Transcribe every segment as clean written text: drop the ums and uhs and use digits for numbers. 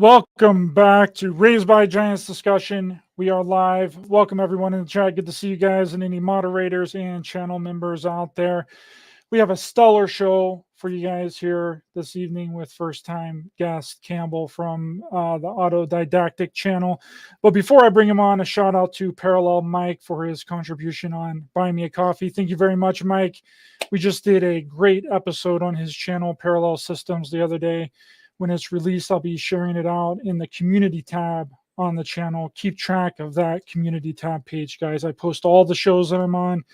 Welcome back to Raised by Giants discussion. We are live. Welcome everyone in the chat. Good to see you guys and any moderators and channel members out there. We have a stellar show for you guys here this evening with first-time guest Campbell from the Autodidactic channel. But before I bring him on, a shout out to Parallel Mike for his contribution on Buy Me a Coffee. Thank you very much, Mike. We just did a great episode on his channel, Parallel Systems, the other day. When it's released, I'll be sharing it out in the community tab on the channel. Keep track of that community tab page, guys. I post all the shows that I'm on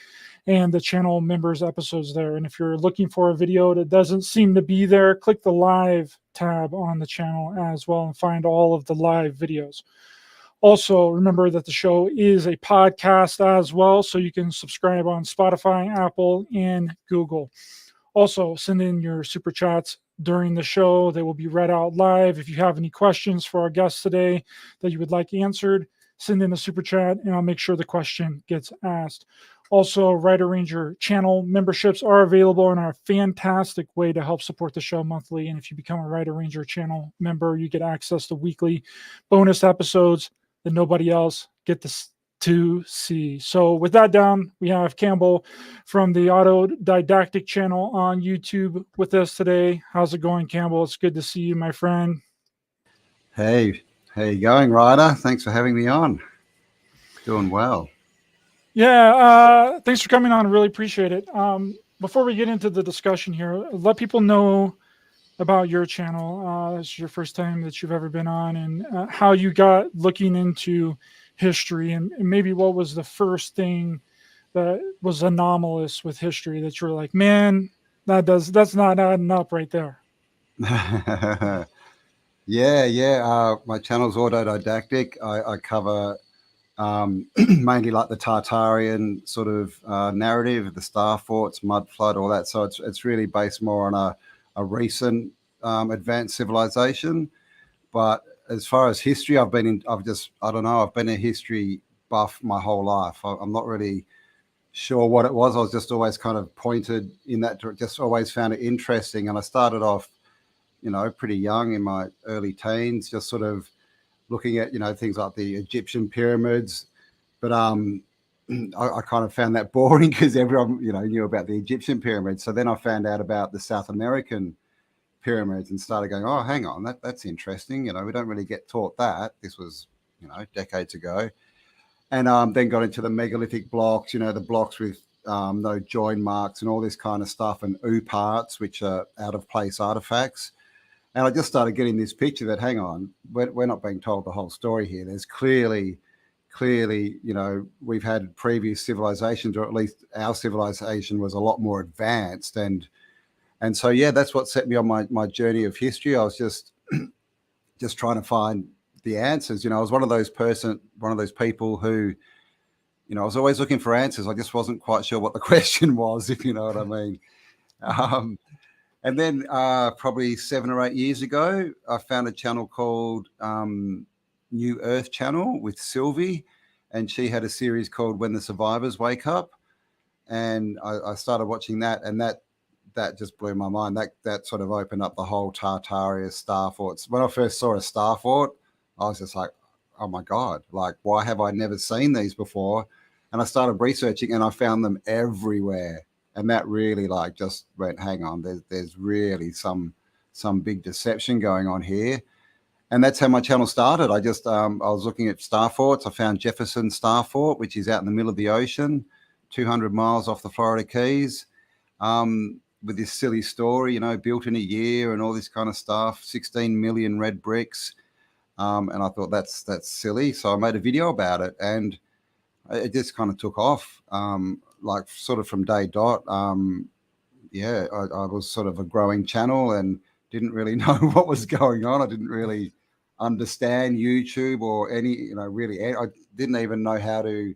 and the channel members episodes there. And if you're looking for a video that doesn't seem to be there, click the live tab on the channel as well and find all of the live videos. Also, remember that the show is a podcast as well, so you can subscribe on Spotify, Apple, and Google. Also, send in your super chats during the show. They will be read out live. If you have any questions for our guests today that you would like answered, send in a super chat and I'll make sure the question gets asked. Also, Writer Ranger channel memberships are available and are a fantastic way to help support the show monthly. And if you become a Writer Ranger channel member, you get access to weekly bonus episodes that nobody else gets to see. So with that down, we have Campbell from the Autodidactic channel on YouTube with us today. How's it going, Campbell? It's good to see you, my friend. Hey, how you going, Ryder? Thanks for having me on. Doing well. Yeah, thanks for coming on. I really appreciate it. Before we get into the discussion here, let people know about your channel. It's your first time that you've ever been on, and how you got looking into history, and maybe what was the first thing that was anomalous with history that you're like, man, that's not adding up right there. Yeah. My channel's Autodidactic. I cover mainly like the Tartarian sort of narrative, the star forts, mudflood, all that. So it's really based more on a recent advanced civilization. But as far as history, I've been a history buff my whole life. I'm not really sure what it was. I was just always kind of pointed in that direction, just always found it interesting. And I started off, pretty young in my early teens, just sort of looking at, things like the Egyptian pyramids. But I kind of found that boring because everyone, knew about the Egyptian pyramids. So then I found out about the South American pyramids and started going, oh, hang on, that's interesting. We don't really get taught that. This was, decades ago. And then got into the megalithic blocks, the blocks with no join marks and all this kind of stuff, and U parts, which are out of place artifacts. And I just started getting this picture that, hang on, we're not being told the whole story here. There's clearly, we've had previous civilizations, or at least our civilization was a lot more advanced. And so, yeah, that's what set me on my journey of history. I was just trying to find the answers. I was one of those people who, I was always looking for answers. I just wasn't quite sure what the question was, if you know what I mean. And then probably 7 or 8 years ago, I found a channel called New Earth Channel with Sylvie, and she had a series called When the Survivors Wake Up. And I started watching that, and that just blew my mind. That sort of opened up the whole Tartaria star forts. When I first saw a star fort, I was just like, oh my God, like, why have I never seen these before? And I started researching and I found them everywhere. And that really just went, hang on, there's really some big deception going on here. And that's how my channel started. I was looking at star forts. I found Jefferson Star Fort, which is out in the middle of the ocean, 200 miles off the Florida Keys. With this silly story, built in a year and all this kind of stuff, 16 million red bricks. And I thought that's silly. So I made a video about it, and it just kind of took off, sort of from day dot. I was sort of a growing channel and didn't really know what was going on. I didn't really understand YouTube or any, really, I didn't even know how to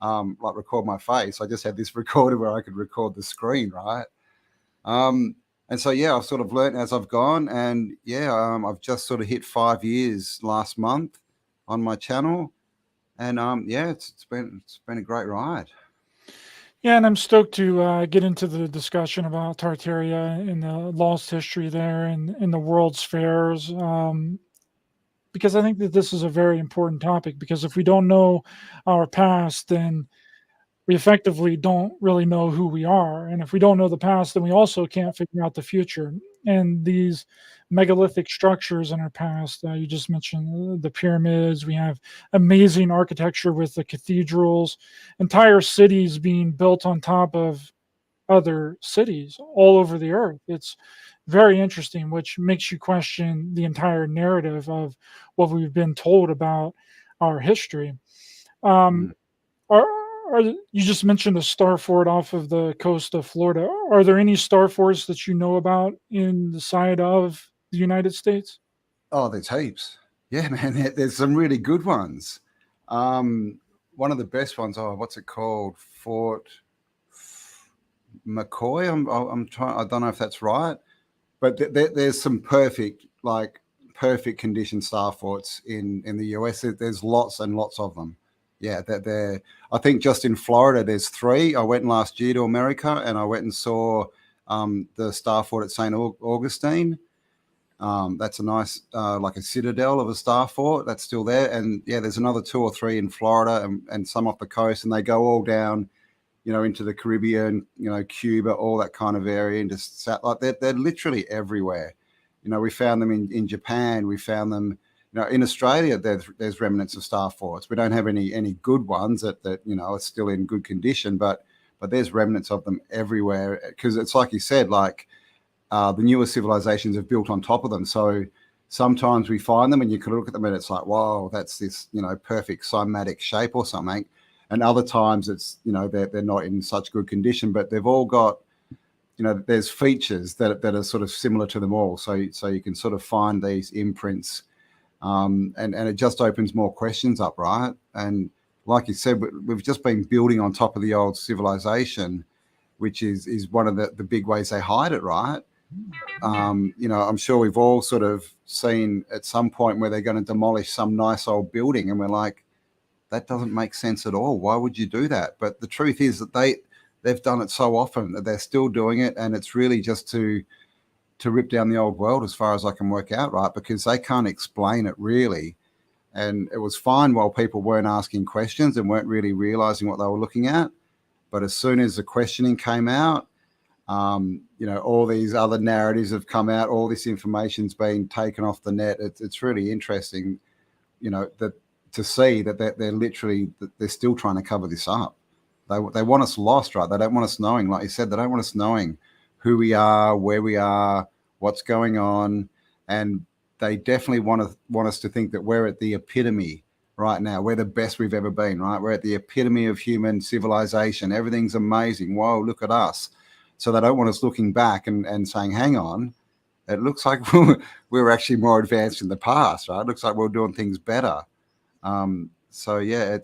record my face. I just had this recorder where I could record the screen, right? And so, yeah, I've sort of learned as I've gone, and I've just sort of hit 5 years last month on my channel, and it's been a great ride. Yeah, and I'm stoked to get into the discussion about Tartaria and the lost history there and the World's Fairs. because I think that this is a very important topic, because if we don't know our past, then we effectively don't really know who we are. And if we don't know the past, then we also can't figure out the future. And these megalithic structures in our past, you just mentioned the pyramids, we have amazing architecture with the cathedrals, entire cities being built on top of other cities all over the earth. It's very interesting, which makes you question the entire narrative of what we've been told about our history. Um, Mm. are, you just mentioned a star fort off of the coast of Florida. Are there any star forts that you know about in the side of the United States? Oh, there's heaps. Yeah, man. There's some really good ones. One of the best ones. Oh, what's it called? Fort McCoy. I'm trying. I don't know if that's right, but there's some perfect, like perfect condition star forts in the US. There's lots and lots of them. Yeah, that they're. I think just in Florida there's 3. I went last year to America and I went and saw the star fort at St. Augustine. That's a nice, like a citadel of a star fort that's still there. And yeah, there's another 2 or 3 in Florida and some off the coast, and they go all down, into the Caribbean, Cuba, all that kind of area, and just like they're literally everywhere. We found them in Japan. We found them, in Australia. There's remnants of star forts. We don't have any good ones that are still in good condition, but there's remnants of them everywhere, because it's like you said, like the newer civilizations have built on top of them. So sometimes we find them and you can look at them and it's like, wow, that's this, perfect cymatic shape or something. And other times it's, they're not in such good condition, but they've all got, there's features that are sort of similar to them all. So you can sort of find these imprints, and it just opens more questions up, right? And like you said, we've just been building on top of the old civilization, which is one of the big ways they hide it, right? I'm sure we've all sort of seen at some point where they're going to demolish some nice old building, and we're like, that doesn't make sense at all. Why would you do that? But the truth is that they've done it so often that they're still doing it, and it's really just to rip down the old world, as far as I can work out, right? Because they can't explain it really. And it was fine while people weren't asking questions and weren't really realizing what they were looking at. But as soon as the questioning came out, all these other narratives have come out, all this information's been taken off the net. It's really interesting, that to see that they're still trying to cover this up. They want us lost, right? They don't want us knowing, like you said, they don't want us knowing who we are, where we are, what's going on. And they definitely want us to think that we're at the epitome right now. We're the best we've ever been, right? We're at the epitome of human civilization. Everything's amazing. Whoa, look at us. So they don't want us looking back and saying, hang on, it looks like we were actually more advanced in the past, right? It looks like we're doing things better. So yeah,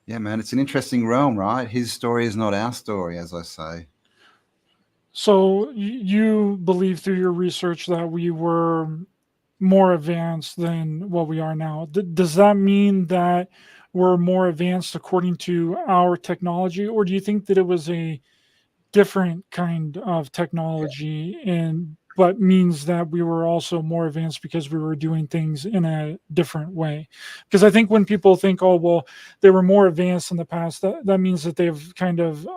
man, it's an interesting realm, right? His story is not our story, as I say. So you believe through your research that we were more advanced than what we are now. Does that mean that we're more advanced according to our technology, or do you think that it was a different kind of technology, but means that we were also more advanced because we were doing things in a different way? Because I think when people think, oh well, they were more advanced in the past, that means that they've kind of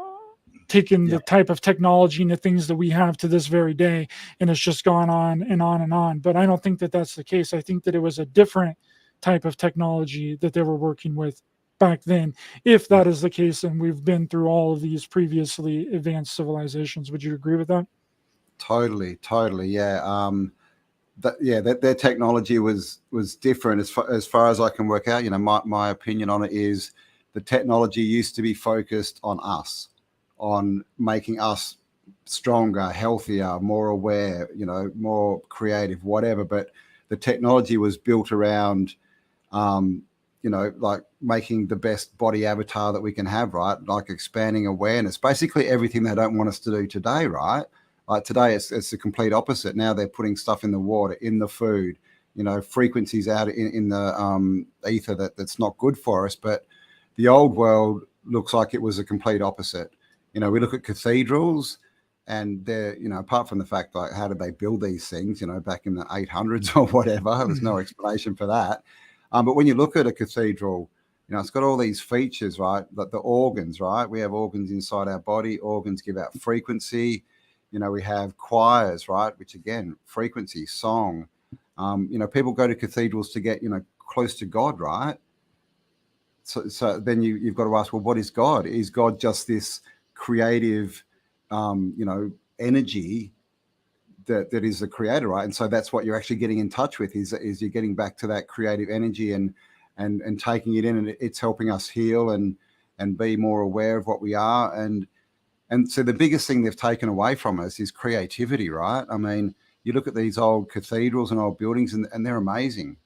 taken Yeah, the type of technology and the things that we have to this very day, and it's just gone on and on and on. But I don't think that that's the case. I think that it was a different type of technology that they were working with back then, if that right. is the case, and we've been through all of these previously advanced civilizations. Would you agree with that? Totally. Yeah. Their technology was different as far as I can work out. My opinion on it is the technology used to be focused on us, on making us stronger, healthier, more aware, more creative, whatever. But the technology was built around, like making the best body avatar that we can have, right? Like expanding awareness, basically everything they don't want us to do today, right? Like today, it's the complete opposite. Now they're putting stuff in the water, in the food, frequencies out in the ether that's not good for us. But the old world looks like it was a complete opposite. We look at cathedrals And they're, apart from the fact, like, how did they build these things, back in the 800s or whatever, there's no explanation for that. But when you look at a cathedral, it's got all these features, right? Like the organs, right? We have organs inside our body. Organs give out frequency. We have choirs, right? Which, again, frequency, song. People go to cathedrals to get, close to God, right? So then you've got to ask, well, what is God? Is God just this creative, energy that is the creator, right? And so that's what you're actually getting in touch with, is you're getting back to that creative energy and taking it in, and it's helping us heal and be more aware of what we are. And so the biggest thing they've taken away from us is creativity, right? I mean, you look at these old cathedrals and old buildings, and they're amazing.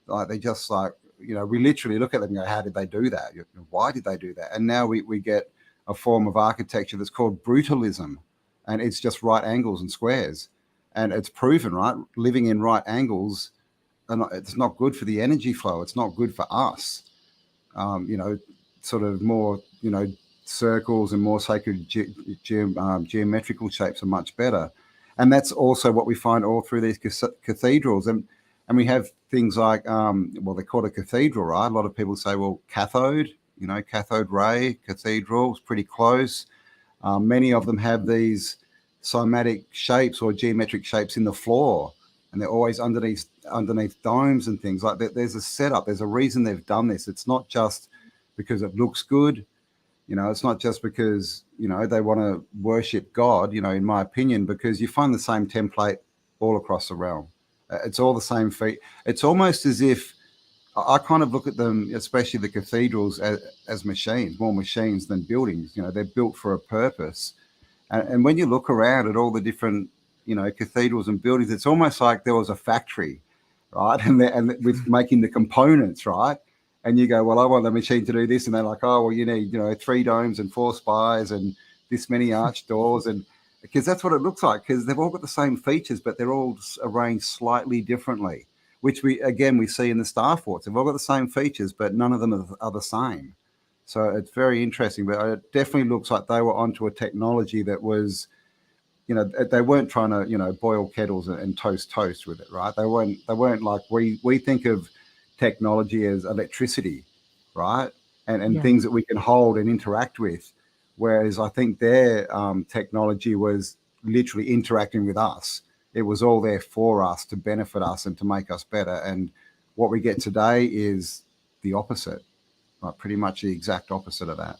Like, they just, like, we literally look at them and go, how did they do that? Why did they do that? And now we get a form of architecture that's called brutalism, and it's just right angles and squares. And it's proven, right? Living in right angles, and it's not good for the energy flow. It's not good for us. Sort of more, circles and more sacred geometrical shapes are much better. And that's also what we find all through these cathedrals. And we have things like, they call it a cathedral, right? A lot of people say, well, cathode, cathode ray cathedral is pretty close. Many of them have these cymatic shapes or geometric shapes in the floor, and they're always underneath domes and things like that. There's a setup. There's a reason they've done this. It's not just because it looks good. It's not just because, they want to worship God, in my opinion, because you find the same template all across the realm. It's all the same feet. It's almost as if I kind of look at them, especially the cathedrals, as machines, more machines than buildings. They're built for a purpose. And when you look around at all the different, cathedrals and buildings, it's almost like there was a factory, right? And with making the components, right? And you go, well, I want the machine to do this. And they're like, oh, well, you need, 3 domes and 4 spires and this many arch doors. And because that's what it looks like, because they've all got the same features, but they're all arranged slightly differently, which we see in the star forts. They've all got the same features, but none of them are the same. So it's very interesting, but it definitely looks like they were onto a technology that was, they weren't trying to, boil kettles and toast with it, right? They weren't like we think of technology as electricity, right? And things that we can hold and interact with. Whereas I think their technology was literally interacting with us. It was all there for us, to benefit us and to make us better. And what we get today is the opposite. Like, pretty much the exact opposite of that.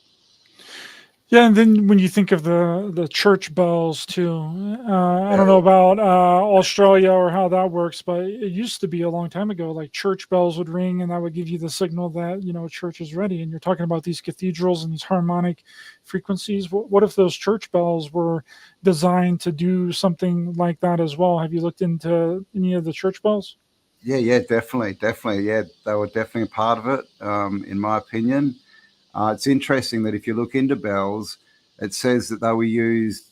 Yeah, and then when you think of the church bells too, I don't know about Australia or how that works, but it used to be a long time ago, like church bells would ring and that would give you the signal that, church is ready. And you're talking about these cathedrals and these harmonic frequencies. What if those church bells were designed to do something like that as well? Have you looked into any of the church bells? Yeah, definitely. Yeah, they were definitely a part of it, in my opinion. It's interesting that if you look into bells, it says that they were used,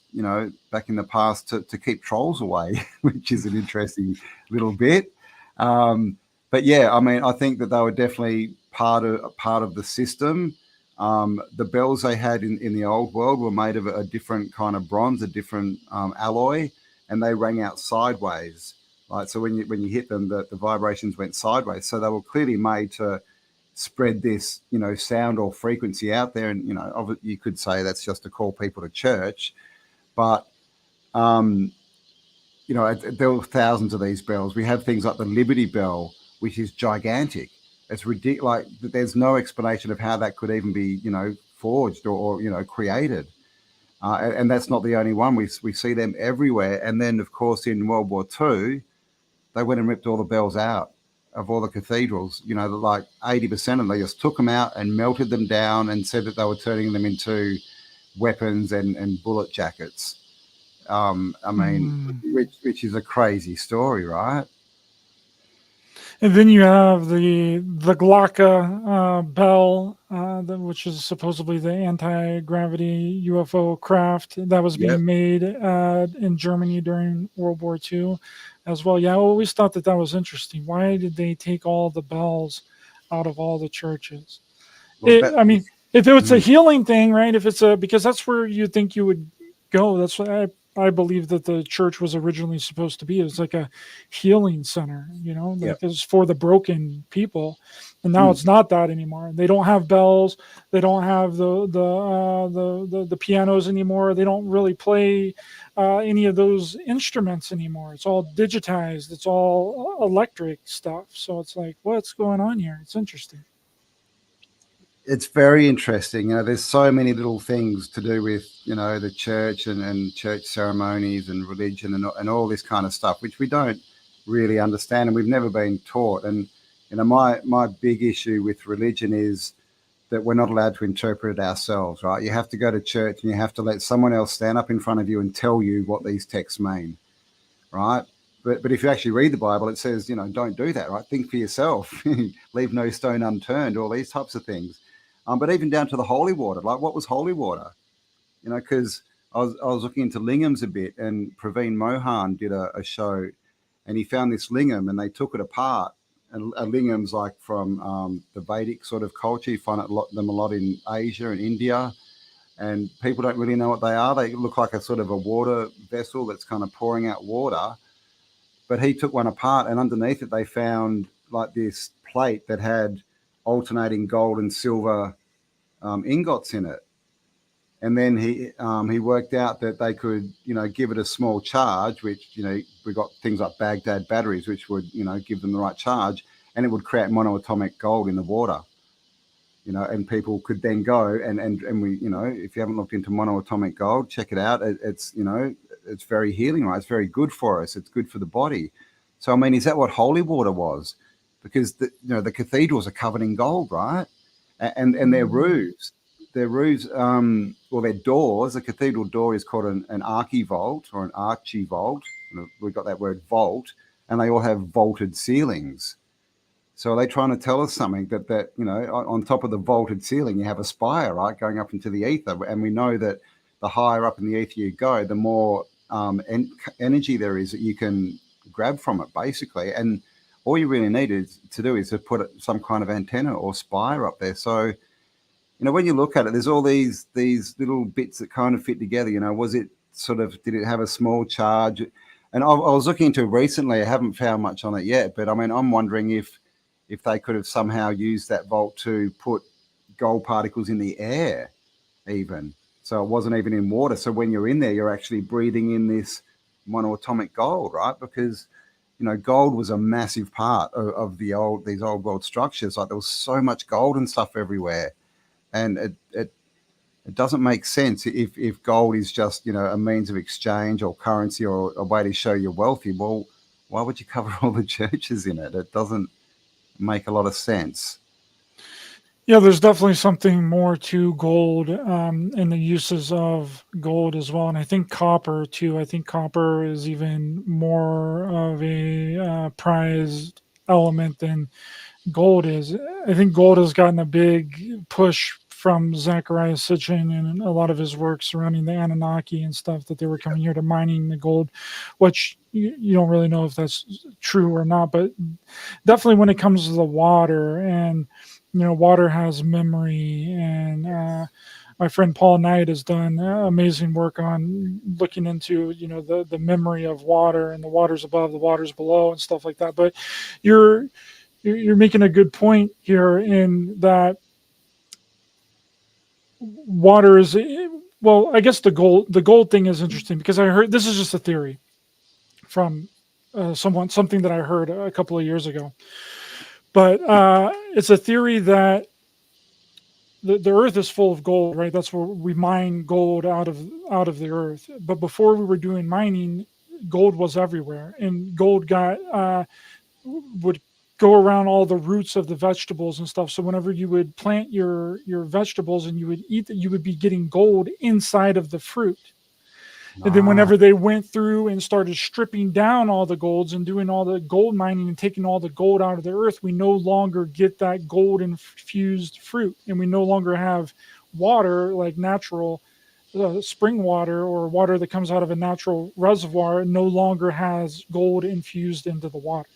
back in the past to keep trolls away, which is an interesting little bit. But yeah, I mean, I think that they were definitely part of the system. The bells they had in the old world were made of a different kind of bronze, a different alloy, and they rang out sideways. Right, so when you hit them, the vibrations went sideways. So they were clearly made to spread this, sound or frequency out there. And, you could say that's just to call people to church. But, there were thousands of these bells. We have things like the Liberty Bell, which is gigantic. It's ridiculous. Like, there's no explanation of how that could even be, forged or created. And that's not the only one. We see them everywhere. And then, of course, in World War II, they went and ripped all the bells out of all the cathedrals. Like 80% of them, they just took them out and melted them down and said that they were turning them into weapons and bullet jackets. Which is a crazy story, right? And then you have the Glocke bell, which is supposedly the anti-gravity UFO craft that was being made in Germany during World War II as well. Yeah, I always thought that was interesting. Why did they take all the bells out of all the churches? Well, I mean, if it was a healing thing, right? If it's because that's where you think you would go. That's what I believe that the church was originally supposed to be. It was like a healing center, you know, like Yep. it's for the broken people. And now it's not that anymore. They don't have bells. They don't have the pianos anymore. They don't really play any of those instruments anymore. It's all digitized. It's all electric stuff. So it's like, what's going on here? It's interesting. It's very interesting. You know, there's so many little things to do with, you know, the church and church ceremonies and religion and all this kind of stuff, which we don't really understand and we've never been taught. And, you know, my big issue with religion is that we're not allowed to interpret it ourselves, right? You have to go to church and you have to let someone else stand up in front of you and tell you what these texts mean, right? But if you actually read the Bible, it says, you know, don't do that, right? Think for yourself, leave no stone unturned, all these types of things. But even down to the holy water, like what was holy water? You know, because I was looking into lingams a bit, and Praveen Mohan did a show, and he found this lingam, and they took it apart. And a lingam's like from the Vedic sort of culture. You find them a lot in Asia and India, and people don't really know what they are. They look like a sort of a water vessel that's kind of pouring out water. But he took one apart, and underneath it, they found like this plate that had alternating gold and silver ingots in it. And then he worked out that they could, you know, give it a small charge, which, you know, we got things like Baghdad batteries, which would, you know, give them the right charge, and it would create monoatomic gold in the water, you know, and people could then go and we, you know, if you haven't looked into monoatomic gold, check it out. It's, you know, it's very healing, right? It's very good for us. It's good for the body. So, I mean, is that what holy water was? Because the, you know, the cathedrals are covered in gold, right? And their roofs, well, their doors. The cathedral door is called an archivolt or an archivolt. We got that word vault, and they all have vaulted ceilings. So are they trying to tell us something that you know, on top of the vaulted ceiling, you have a spire, right, going up into the ether, and we know that the higher up in the ether you go, the more energy there is that you can grab from it, basically, and all you really need to do is to put some kind of antenna or spire up there. So, you know, when you look at it, there's all these little bits that kind of fit together. You know, was it sort of, did it have a small charge? And I was looking into recently, I haven't found much on it yet, but I mean, I'm wondering if they could have somehow used that vault to put gold particles in the air even. So it wasn't even in water. So when you're in there, you're actually breathing in this monoatomic gold, right? Because, you know, gold was a massive part of these old world structures. Like there was so much gold and stuff everywhere. And it doesn't make sense if gold is just, you know, a means of exchange or currency or a way to show you're wealthy. Well, why would you cover all the churches in it? It doesn't make a lot of sense. Yeah, there's definitely something more to gold and the uses of gold as well. And I think copper too. I think copper is even more of a prized element than gold is. I think gold has gotten a big push from Zachariah Sitchin and a lot of his work surrounding the Anunnaki and stuff, that they were coming here to mining the gold, which you don't really know if that's true or not. But definitely when it comes to the water, and you know, water has memory, and my friend Paul Knight has done amazing work on looking into, you know, the memory of water and the waters above, the waters below, and stuff like that. But you're making a good point here in that water is, well, I guess the gold thing is interesting, because I heard, this is just a theory from something that I heard a couple of years ago, but it's a theory that the earth is full of gold, right? That's where we mine gold out of the earth. But before we were doing mining, gold was everywhere, and gold would go around all the roots of the vegetables and stuff. So whenever you would plant your vegetables and you would eat that, you would be getting gold inside of the fruit. And then whenever they went through and started stripping down all the golds and doing all the gold mining and taking all the gold out of the earth, we no longer get that gold infused fruit. And we no longer have water, like natural spring water or water that comes out of a natural reservoir, no longer has gold infused into the water.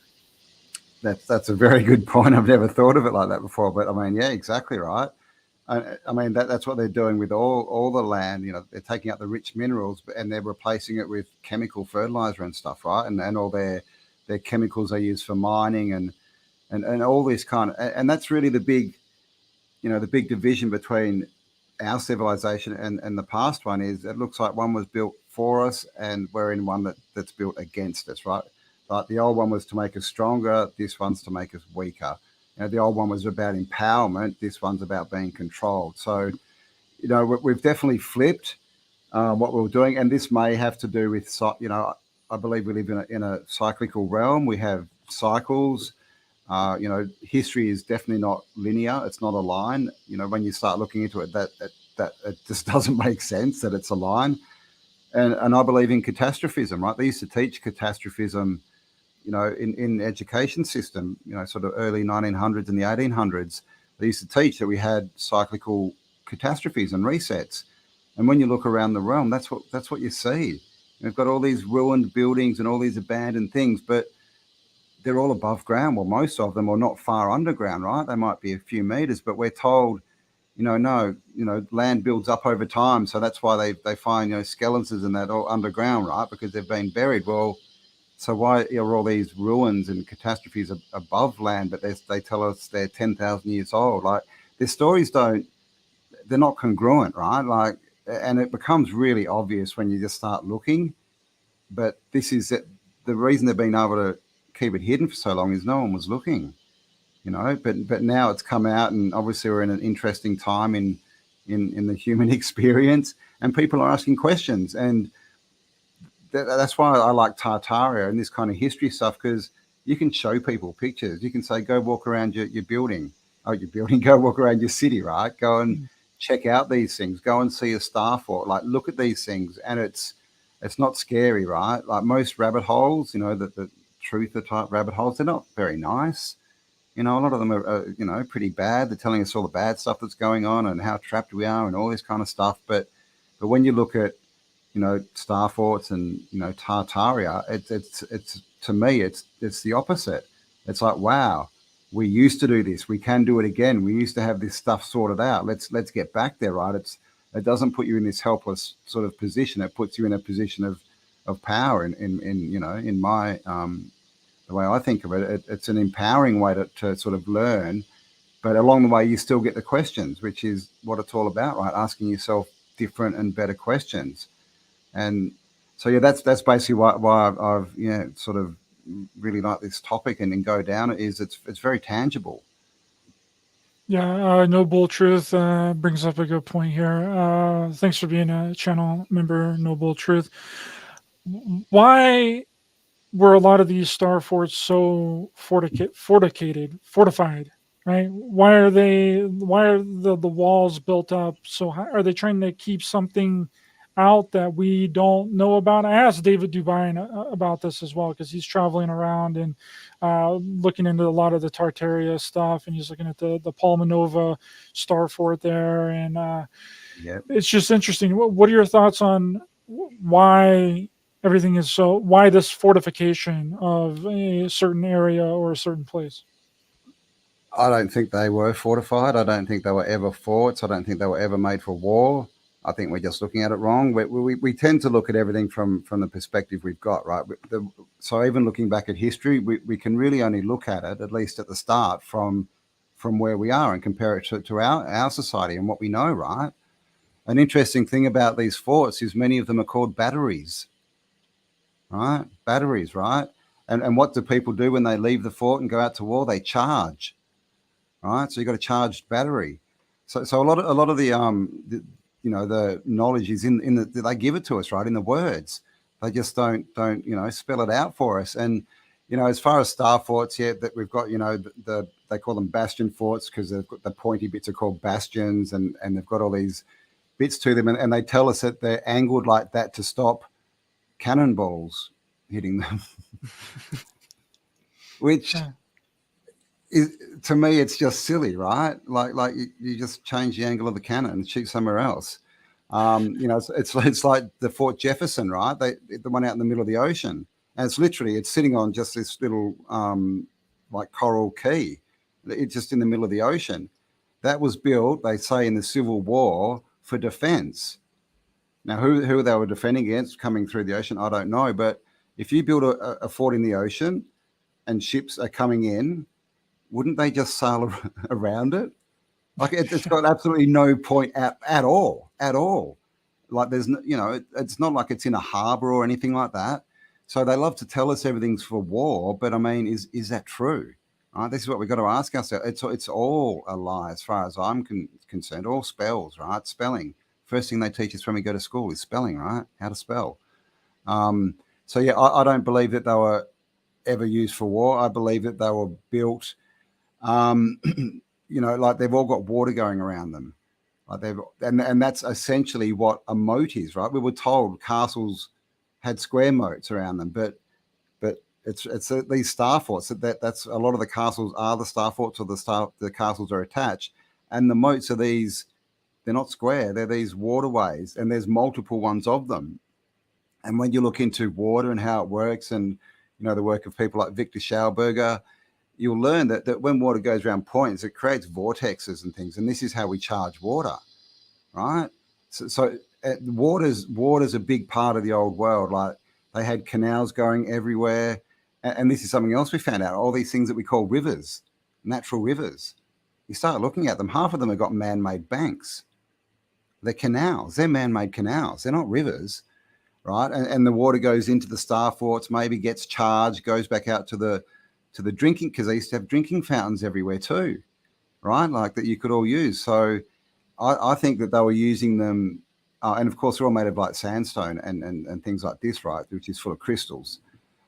That's a very good point. I've never thought of it like that before. But I mean, yeah, exactly right. I mean, that's what they're doing with all the land. You know, they're taking out the rich minerals and they're replacing it with chemical fertilizer and stuff, right? And all their chemicals they use for mining and all this kind of, and that's really the big, you know, the big division between our civilization and the past one is it looks like one was built for us and we're in one that's built against us, right? Like the old one was to make us stronger, this one's to make us weaker. You know, the old one was about empowerment, this one's about being controlled. So, you know, we've definitely flipped what we're doing, and this may have to do with, you know, I believe we live in a cyclical realm. We have cycles. You know, history is definitely not linear. It's not a line. You know, when you start looking into it, that it just doesn't make sense that it's a line. And I believe in catastrophism, right? They used to teach catastrophism, you know, in education system, you know, sort of early 1900s and the 1800s. They used to teach that we had cyclical catastrophes and resets. And when you look around the realm, that's what you see. We've got all these ruined buildings and all these abandoned things, but they're all above ground. Well, most of them are not far underground, right? They might be a few meters, but we're told, you know, no, you know, land builds up over time. So that's why they find, you know, skeletons and that all underground, right? Because they've been buried. Well, so why are all these ruins and catastrophes above land, but they tell us they're 10,000 years old? Like their stories they're not congruent, right? Like, and it becomes really obvious when you just start looking. But this is it. The reason they've been able to keep it hidden for so long is no one was looking, you know. But now it's come out, and obviously we're in an interesting time in the human experience, and people are asking questions, and that's why I like Tartaria and this kind of history stuff, because you can show people pictures. You can say, go walk around your building. Oh, your building, go walk around your city, right? Go and check out these things. Go and see a star fort. Like, look at these things. And it's not scary, right? Like most rabbit holes, you know, the truther type rabbit holes, they're not very nice. You know, a lot of them are, you know, pretty bad. They're telling us all the bad stuff that's going on and how trapped we are and all this kind of stuff. But when you look at, you know, star forts and, you know, Tartaria, it's to me, it's the opposite. It's like, wow, we used to do this. We can do it again. We used to have this stuff sorted out. Let's get back there, right? It doesn't put you in this helpless sort of position. It puts you in a position of power. In you know, in my the way I think of it, it's an empowering way to sort of learn. But along the way, you still get the questions, which is what it's all about, right? Asking yourself different and better questions. And so, yeah, that's basically why I've, you know, sort of really like this topic and go down it, is it's very tangible. Yeah, Noble Truth brings up a good point here. Thanks for being a channel member, Noble Truth. Why were a lot of these star forts so fortified, right? Why are the walls built up so high? Are they trying to keep something out that we don't know about? I asked David Dubine about this as well, because he's traveling around and looking into a lot of the Tartaria stuff, and he's looking at the Palmanova star fort there, and Yeah. it's just interesting. What are your thoughts on why everything is so, why this fortification of a certain area or a certain place? I don't think they were fortified. I don't think they were ever forts. I don't think they were ever made for war. I think we're just looking at it wrong. We tend to look at everything from the perspective we've got, right? So even looking back at history, we can really only look at it, at least at the start, from where we are and compare it to our society and what we know, right? An interesting thing about these forts is many of them are called batteries, right? Batteries, right? And what do people do when they leave the fort and go out to war? They charge, right? So you've got a charged battery. So a lot of the you know, the knowledge is in the, they give it to us, right, in the words. They just don't you know, spell it out for us. And you know, as far as star forts, yeah, that we've got, you know, they call them bastion forts because they've got the pointy bits are called bastions, and they've got all these bits to them, and they tell us that they're angled like that to stop cannonballs hitting them, which is, to me, it's just silly, right? Like you just change the angle of the cannon and shoot somewhere else. You know, it's like the Fort Jefferson, right? The one out in the middle of the ocean, and it's sitting on just this little like coral key. It's just in the middle of the ocean, that was built, they say, in the Civil War for defense. Now, who they were defending against coming through the ocean, I don't know. But if you build a fort in the ocean and ships are coming in, wouldn't they just sail around it? Like it's got absolutely no point at all. Like there's, it's not like it's in a harbor or anything like that. So they love to tell us everything's for war, but I mean, is that true? Right? This is what we've got to ask ourselves. It's all a lie as far as I'm concerned. All spells, right? Spelling. First thing they teach us when we go to school is spelling, right? How to spell. So yeah, I don't believe that they were ever used for war. I believe that they were built, like they've all got water going around them. Like and that's essentially what a moat is, right? We were told castles had square moats around them, but it's these star forts that's a lot of the castles are the star forts, or the castles are attached, and the moats are these. They're not square; they're these waterways, and there's multiple ones of them. And when you look into water and how it works, and the work of people like Victor Schauberger, you'll learn that when water goes around points, it creates vortexes and things, and this is how we charge water, right? So water's a big part of the old world. Like they had canals going everywhere, and this is something else we found out. All these things that we call rivers, natural rivers. You start looking at them, half of them have got man-made banks. They're canals. They're man-made canals. They're not rivers, right? And the water goes into the star forts, maybe gets charged, goes back out to the drinking, because they used to have drinking fountains everywhere too, right? Like that you could all use. So I think that they were using them, and of course they're all made of like sandstone and things like this, right, which is full of crystals.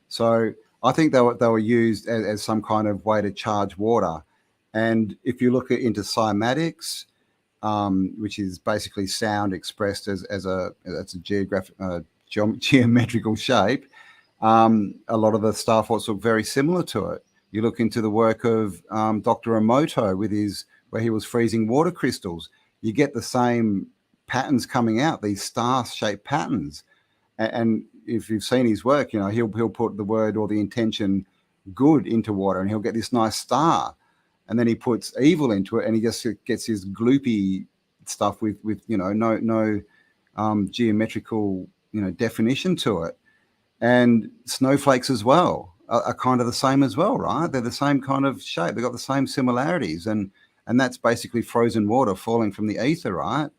So I think they were used as some kind of way to charge water. And if you look into cymatics, which is basically sound expressed as a geometrical shape, a lot of the star forts look very similar to it. You look into the work of Dr. Emoto where he was freezing water crystals. You get the same patterns coming out, these star-shaped patterns. And if you've seen his work, he'll put the word or the intention good into water, and he'll get this nice star. And then he puts evil into it, and he just gets his gloopy stuff with no geometrical definition to it. And snowflakes as well are kind of the same as well, right? They're the same kind of shape. They've got the same similarities, and that's basically frozen water falling from the ether, right?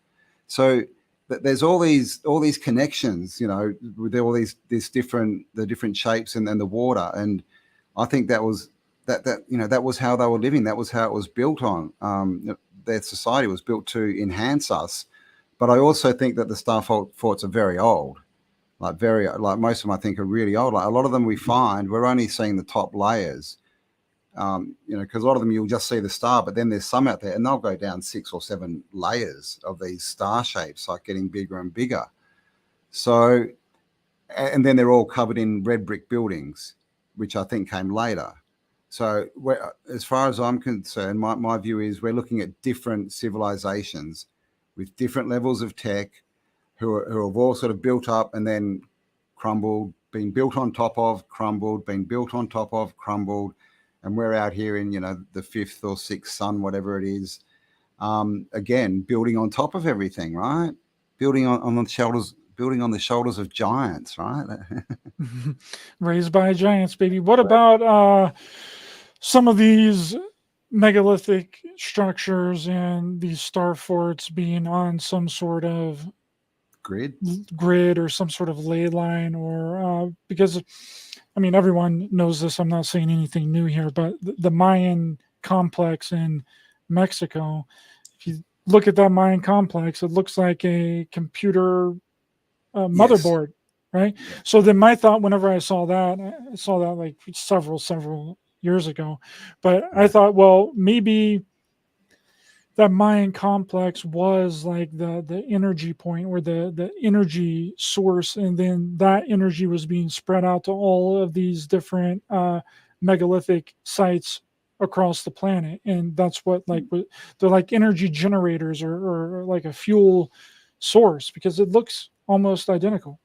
So there's all these connections, with all the different shapes and the water. And I think that was that was how they were living. That was how it was built on. Their society was built to enhance us. But I also think that the star forts are very old. Like most of them, I think, are really old. Like a lot of them we find, we're only seeing the top layers, because a lot of them you'll just see the star, but then there's some out there and they'll go down 6 or 7 layers of these star shapes, like getting bigger and bigger. So, and then they're all covered in red brick buildings, which I think came later. So as far as I'm concerned, my view is we're looking at different civilizations with different levels of tech, who have all sort of built up and then crumbled, been built on top of, crumbled, been built on top of, crumbled. And we're out here in, the 5th or 6th sun, whatever it is, again, building on top of everything, right? Building on the shoulders of giants, right? Raised by giants, baby. What about some of these megalithic structures and these star forts being on some sort of grid or some sort of ley line, or because everyone knows this, I'm not saying anything new here, but the Mayan complex in Mexico, if you look at that Mayan complex, it looks like a computer motherboard. Yes. Right. So then my thought, whenever I saw that like several years ago, but I thought, well, maybe that Mayan complex was like the energy point, or the energy source, and then that energy was being spread out to all of these different megalithic sites across the planet. And that's what, like, they're like energy generators, or like a fuel source, because it looks almost identical.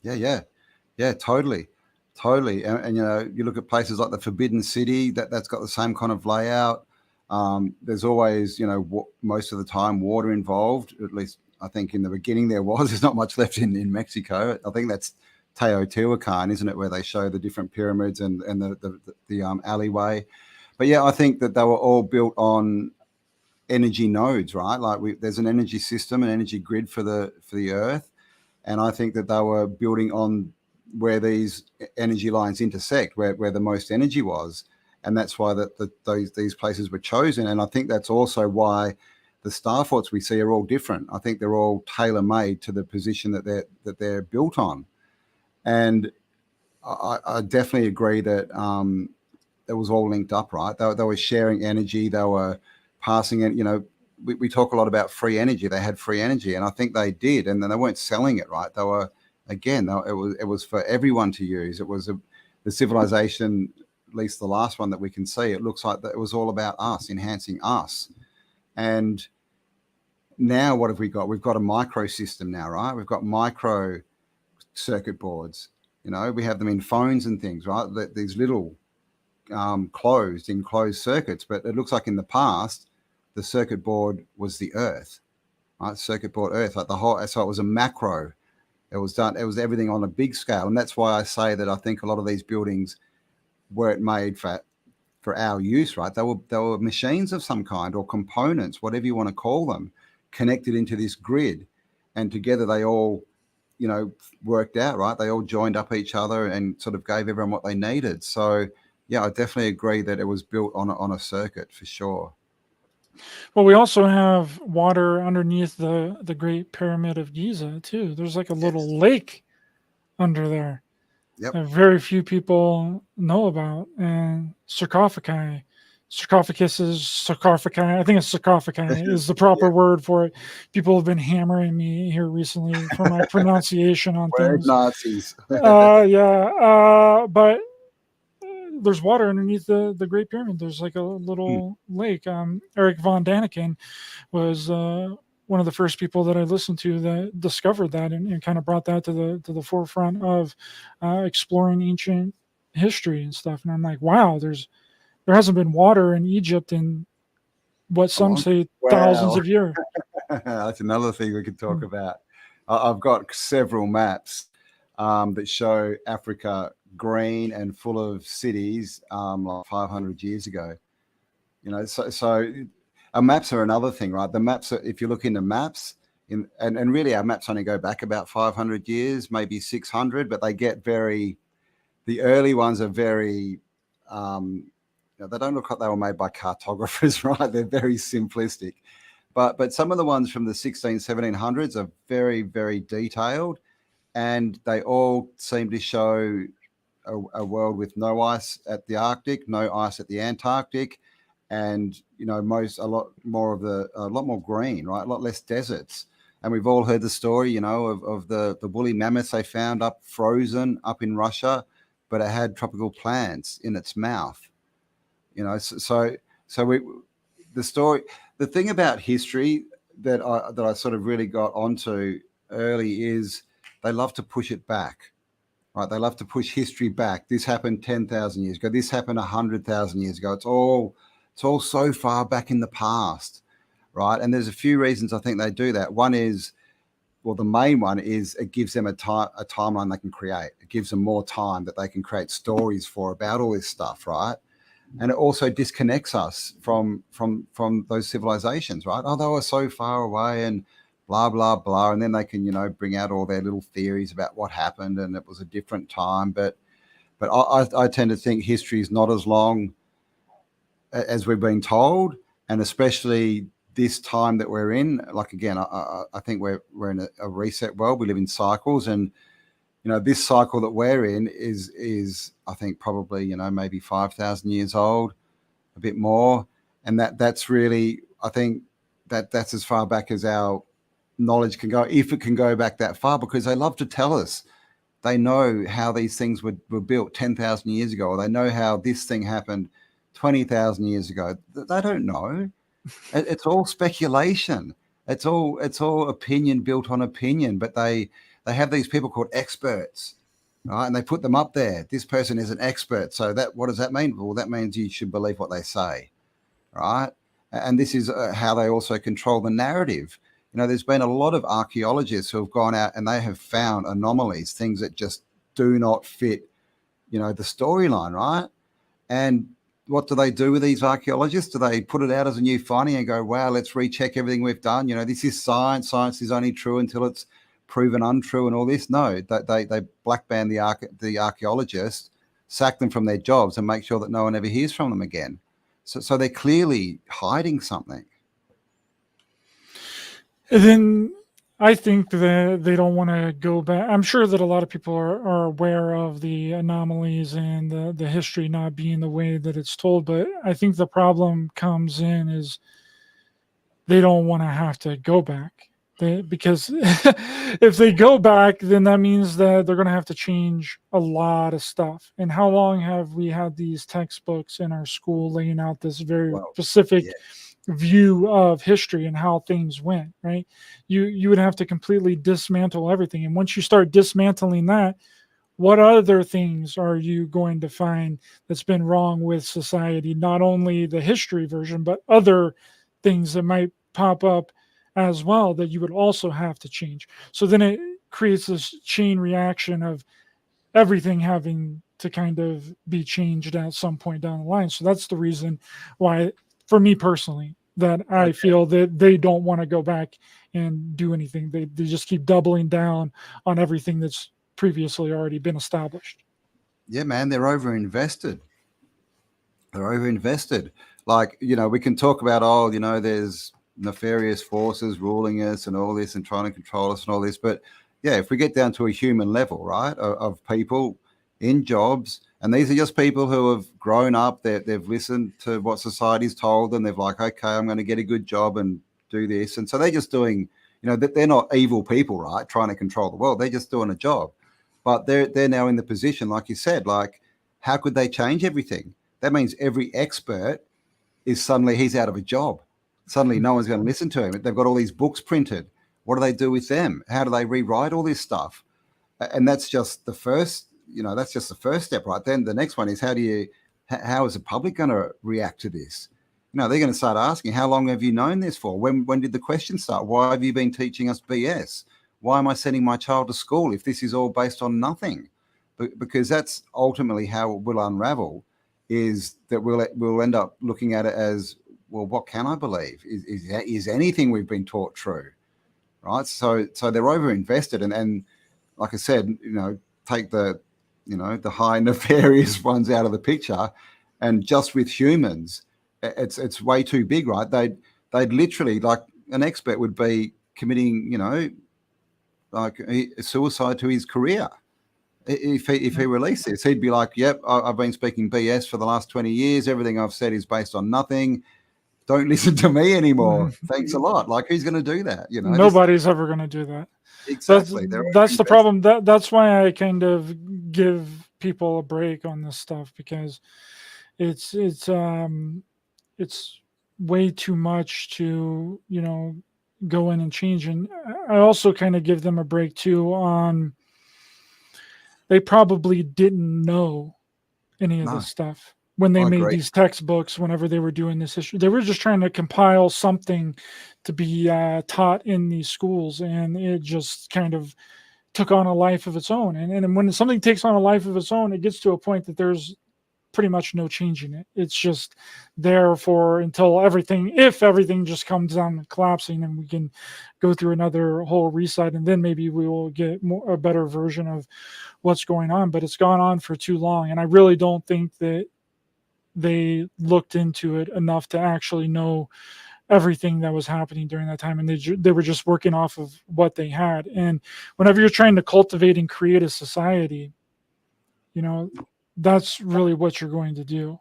Yeah, totally. And you look at places like the Forbidden City, that's got the same kind of layout. There's always, most of the time water involved. At least I think in the beginning there was. There's not much left in Mexico. I think that's Teotihuacan, isn't it, where they show the different pyramids and the alleyway. But yeah, I think that they were all built on energy nodes, right? Like there's an energy system, an energy grid for the Earth, and I think that they were building on where these energy lines intersect, where the most energy was, and that's why these places were chosen. And I think that's also why the star forts we see are all different. I think they're all tailor-made to the position that they're built on, and I definitely agree that it was all linked up, right? They were sharing energy. They were passing it. We talk a lot about free energy. They had free energy, and I think they did. And then they weren't selling it, right? They were, again, it was for everyone to use. It was the civilization, at least the last one that we can see. It looks like that it was all about us, enhancing us. And now what have we got? We've got a micro system now, right? We've got micro circuit boards. We have them in phones and things, right? These little enclosed circuits. But it looks like in the past, the circuit board was the Earth, right? Circuit board Earth, like the whole. So it was a macro. It was everything on a big scale, and that's why I say that I think a lot of these buildings weren't made for our use, right? They were machines of some kind, or components, whatever you want to call them, connected into this grid, and together they all worked out, right? They all joined up each other and sort of gave everyone what they needed. So yeah, I definitely agree that it was built on a circuit for sure. Well, we also have water underneath the Great Pyramid of Giza too. There's like a little lake under there. Yep. That very few people know about. And sarcophagi, I think it's sarcophagi is the proper word for it. People have been hammering me here recently for my pronunciation on We're things. Nazis. But there's water underneath the Great Pyramid. There's like a little lake. Eric von Daniken was one of the first people that I listened to that discovered that and kind of brought that to the forefront of exploring ancient history and stuff. And I'm like, wow, there hasn't been water in Egypt in what some say thousands of years. That's another thing we could talk about. I've got several maps that show Africa green and full of cities like 500 years ago. So maps are another thing, right? The maps are, if you look into maps, and really our maps only go back about 500 years, maybe 600, but they get the early ones are very, they don't look like they were made by cartographers, right? They're very simplistic. But some of the ones from the 1700s are very, very detailed, and they all seem to show a world with no ice at the Arctic, no ice at the Antarctic, and a lot more green, right? A lot less deserts. And we've all heard the story, of the woolly mammoths they found frozen up in Russia, but it had tropical plants in its mouth. The thing about history that I sort of really got onto early is they love to push it back, right? They love to push history back. This happened 10,000 years ago. This happened 100,000 years ago. It's all so far back in the past, right? And there's a few reasons I think they do that. One is, the main one is it gives them a timeline they can create. It gives them more time that they can create stories about all this stuff, right? And it also disconnects us from those civilizations, right? Oh, they were so far away and blah, blah, blah. And then they can, bring out all their little theories about what happened and it was a different time. But I tend to think history is not as long as we've been told, and especially this time that we're in. Like, again, I think we're in a reset world. We live in cycles, and this cycle that we're in is I think probably maybe 5,000 years old, a bit more, and that's really, I think that's as far back as our knowledge can go, if it can go back that far, because they love to tell us. They know how these things were built 10,000 years ago, or they know how this thing happened 20,000 years ago. They don't know. It's all speculation. It's all opinion built on opinion. But they have these people called experts, right? And they put them up there. This person is an expert. So what does that mean? Well, that means you should believe what they say, right? And this is how they also control the narrative. You know, there's been a lot of archaeologists who have gone out and they have found anomalies, things that just do not fit, you know, the storyline, right? And what do they do with these archaeologists? Do they put it out as a new finding and go, wow, let's recheck everything we've done? You know, this is science. Science is only true until it's proven untrue and all this. No, they black ban the archaeologists, sack them from their jobs and make sure that no one ever hears from them again. So they're clearly hiding something. And then I think that they don't want to go back. I'm sure that a lot of people are aware of the anomalies and the history not being the way that it's told. But I think the problem comes in is they don't want to have to go back. Because if they go back, then that means that they're going to have to change a lot of stuff. And how long have we had these textbooks in our school laying out this very specific view of history and how things went, right? You would have to completely dismantle everything. And once you start dismantling that, what other things are you going to find that's been wrong with society? Not only the history version, but other things that might pop up as well that you would also have to change. So then it creates this chain reaction of everything having to kind of be changed at some point down the line. So that's the reason why, for me personally, that I feel that they don't want to go back and do anything. They just keep doubling down on everything that's previously already been established. Yeah, man, they're overinvested. They're overinvested. Like, you know, we can talk about, oh, you know, there's nefarious forces ruling us and all this and trying to control us and all this. But yeah, if we get down to a human level, right, of people in jobs, and these are just people who have grown up, they've listened to what society's told them. They're like, okay, I'm going to get a good job and do this. And so they're just doing, you know, they're not evil people, right, trying to control the world. They're just doing a job. But they're now in the position, like you said, like, how could they change everything? That means every expert is suddenly, he's out of a job. Suddenly no one's going to listen to him. They've got all these books printed. What do they do with them? How do they rewrite all this stuff? And that's just the first, you know, that's just the first step, right? Then the next one is how is the public going to react to this? You know, they're going to start asking, how long have you known this for? When did the question start? Why have you been teaching us BS? Why am I sending my child to school if this is all based on nothing? Because that's ultimately how it will unravel, is that we'll end up looking at it as, well, what can I believe? Is anything we've been taught true? Right? So they're overinvested, and like I said, you know, take the, you know, the high nefarious ones out of the picture, and just with humans, it's way too big, right? They'd literally, like, an expert would be committing, you know, like suicide to his career. If he released this, he'd be like, yep, I've been speaking BS for the last 20 years. Everything I've said is based on nothing. Don't listen to me anymore. Thanks a lot. Like, who's going to do that? You know, nobody's ever going to do that. Exactly. That's the problem. That's why I kind of give people a break on this stuff, because it's way too much to, you know, go in and change. And I also kind of give them a break too on, they probably didn't know any of this stuff when they made these textbooks. Whenever they were doing this issue, they were just trying to compile something to be taught in these schools, and it just kind of took on a life of its own. And when something takes on a life of its own, it gets to a point that there's pretty much no changing it. It's just there for until if everything just comes down collapsing, and we can go through another whole reset, and then maybe we will get a better version of what's going on. But it's gone on for too long, and I really don't think that they looked into it enough to actually know everything that was happening during that time, and they were just working off of what they had. And whenever you're trying to cultivate and create a society, you know, that's really what you're going to do.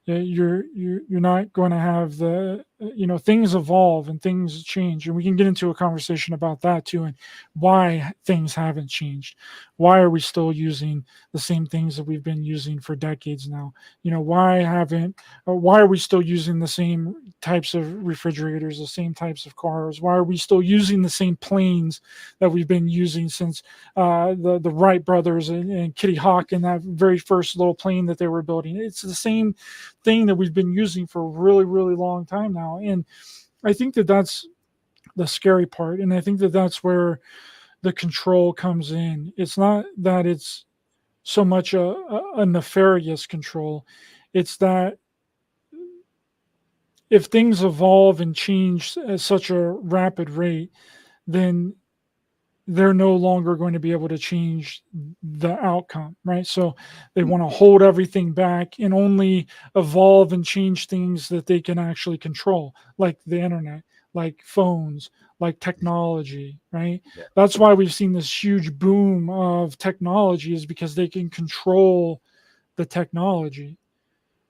You're not going to have the, you know, things evolve and things change, and we can get into a conversation about that too, and why things haven't changed. Why are we still using the same things that we've been using for decades now? You know, why are we still using the same types of refrigerators, the same types of cars? Why are we still using the same planes that we've been using since the Wright brothers and Kitty Hawk and that very first little plane that they were building? It's the same thing that we've been using for a really, really long time now. now. And I think that that's the scary part. And I think that that's where the control comes in. It's not that it's so much a nefarious control. It's that if things evolve and change at such a rapid rate, then they're no longer going to be able to change the outcome, right? So they want to hold everything back and only evolve and change things that they can actually control, like the internet, like phones, like technology, right? Yeah. That's why we've seen this huge boom of technology, is because they can control the technology,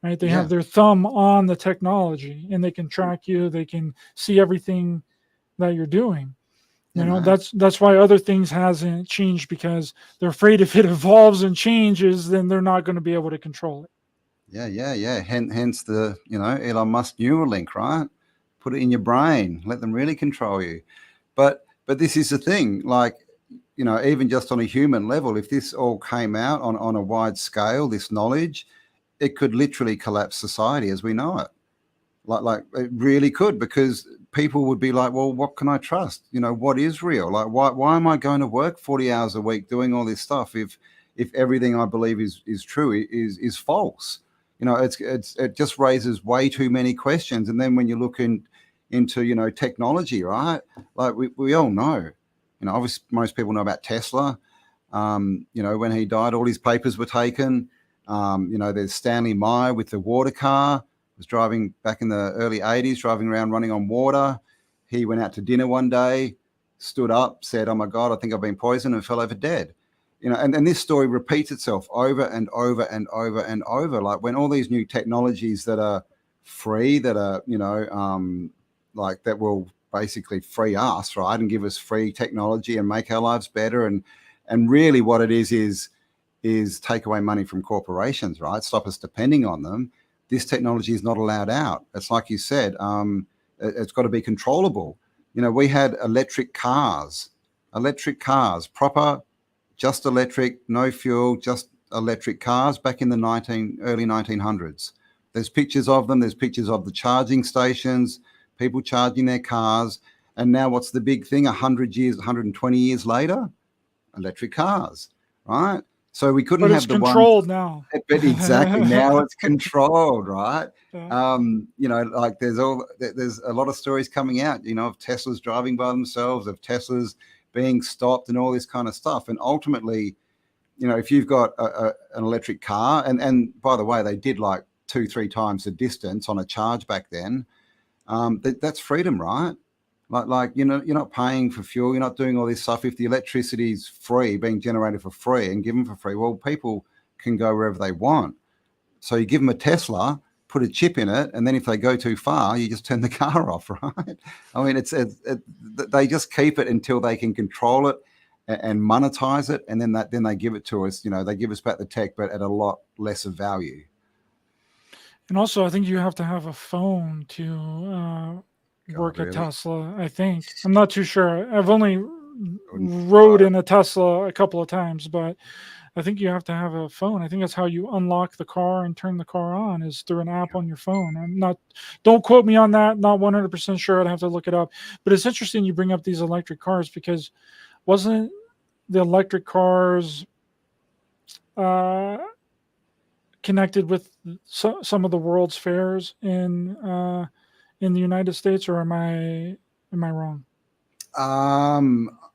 right? They have their thumb on the technology and they can track you, they can see everything that you're doing. You know, that's why other things hasn't changed, because they're afraid if it evolves and changes, then they're not going to be able to control it. Yeah. Hence the, Elon Musk Neuralink, right? Put it in your brain, let them really control you. But this is the thing, like, even just on a human level, if this all came out on a wide scale, this knowledge, it could literally collapse society as we know it. Like it really could, because people would be like, well, what can I trust? What is real? Like, why am I going to work 40 hours a week doing all this stuff if everything I believe is true is false? It just raises way too many questions. And then when you look into technology, right? Like we all know, obviously most people know about Tesla. When he died, all his papers were taken. There's Stanley Meyer with the water car. Was driving back in the early 80s, driving around running on water. He went out to dinner one day, stood up, said, "Oh my God, I think I've been poisoned," and fell over dead. And this story repeats itself over and over and over and over. Like when all these new technologies that are free, that are, like that will basically free us, right? And give us free technology and make our lives better. And really what it is take away money from corporations, right? Stop us depending on them. This technology is not allowed out. It's like you said, it's got to be controllable. We had electric cars, proper, just electric, no fuel, just electric cars back in the early 1900s. There's pictures of them. There's pictures of the charging stations, people charging their cars. And now what's the big thing? 120 years later, electric cars, right? So we couldn't have the one. But it's controlled now. But exactly, now it's controlled, right? Yeah. Like there's a lot of stories coming out, of Teslas driving by themselves, of Teslas being stopped and all this kind of stuff. And ultimately, if you've got an electric car, and by the way, they did like 2-3 times the distance on a charge back then, that's freedom, right? Like you're not paying for fuel, you're not doing all this stuff. If the electricity is free, being generated for free and given for free, well, people can go wherever they want. So you give them a Tesla, put a chip in it, and then if they go too far, you just turn the car off, right? I mean, they just keep it until they can control it and monetize it, and then they give it to us. They give us back the tech, but at a lot less of value. And also, I think you have to have a phone to work at Tesla. I think. I'm not too sure. I've only rode in a Tesla a couple of times, but I think you have to have a phone. I think that's how you unlock the car and turn the car on, is through an app on your phone. Don't quote me on that. Not 100% sure. I'd have to look it up. But it's interesting you bring up these electric cars, because wasn't the electric cars connected with some of the world's fairs in the United States, or am I wrong?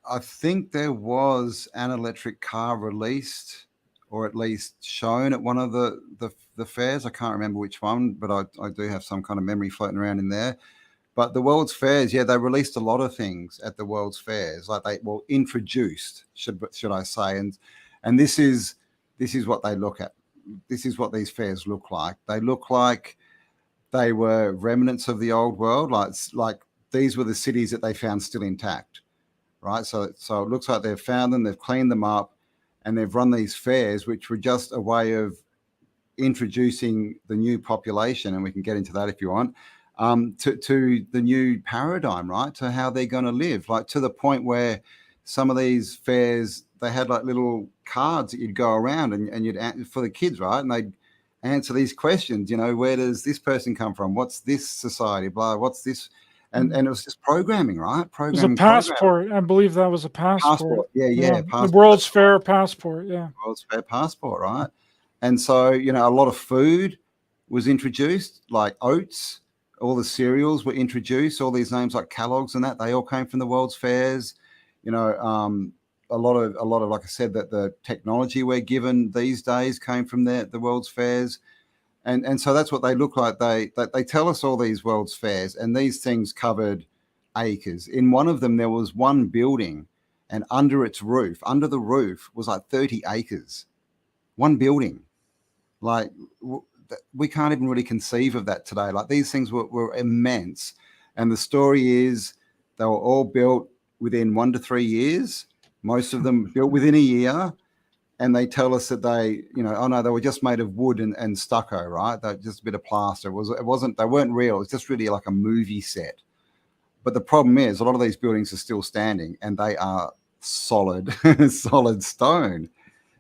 I think there was an electric car released, or at least shown at one of the fairs. I can't remember which one, but I do have some kind of memory floating around in there. But the World's Fairs, yeah, they released a lot of things at the World's Fairs. Like introduced, should I say, and this is what they look at. This is what these fairs look like. They look like they were remnants of the old world. Like these were the cities that they found still intact, right? So it looks like they've found them, they've cleaned them up, and they've run these fairs, which were just a way of introducing the new population, and we can get into that if you want, to the new paradigm, right? To how they're going to live, like to the point where some of these fairs, they had like little cards that you'd go around and you'd for the kids, right? And answer these questions. Where does this person come from? What's this society? Blah. What's this? And it was just programming, right? It was a Programming. passport. I believe that was a passport. Yeah. The Passport. World's Fair passport. Yeah. World's Fair passport, right? And so, a lot of food was introduced, like oats. All the cereals were introduced. All these names like Kellogg's and that, they all came from the World's Fairs. A lot of, like I said, that the technology we're given these days came from the World's Fairs. And so that's what they look like. They tell us all these World's Fairs, and these things covered acres. In one of them, there was one building, and under the roof was like 30 acres. One building. Like, we can't even really conceive of that today. Like, these things were immense. And the story is they were all built within 1 to 3 years. Most of them built within a year. And they tell us that they were just made of wood and stucco, right? They're just a bit of plaster. They weren't real. It was just really like a movie set. But the problem is a lot of these buildings are still standing, and they are solid, solid stone.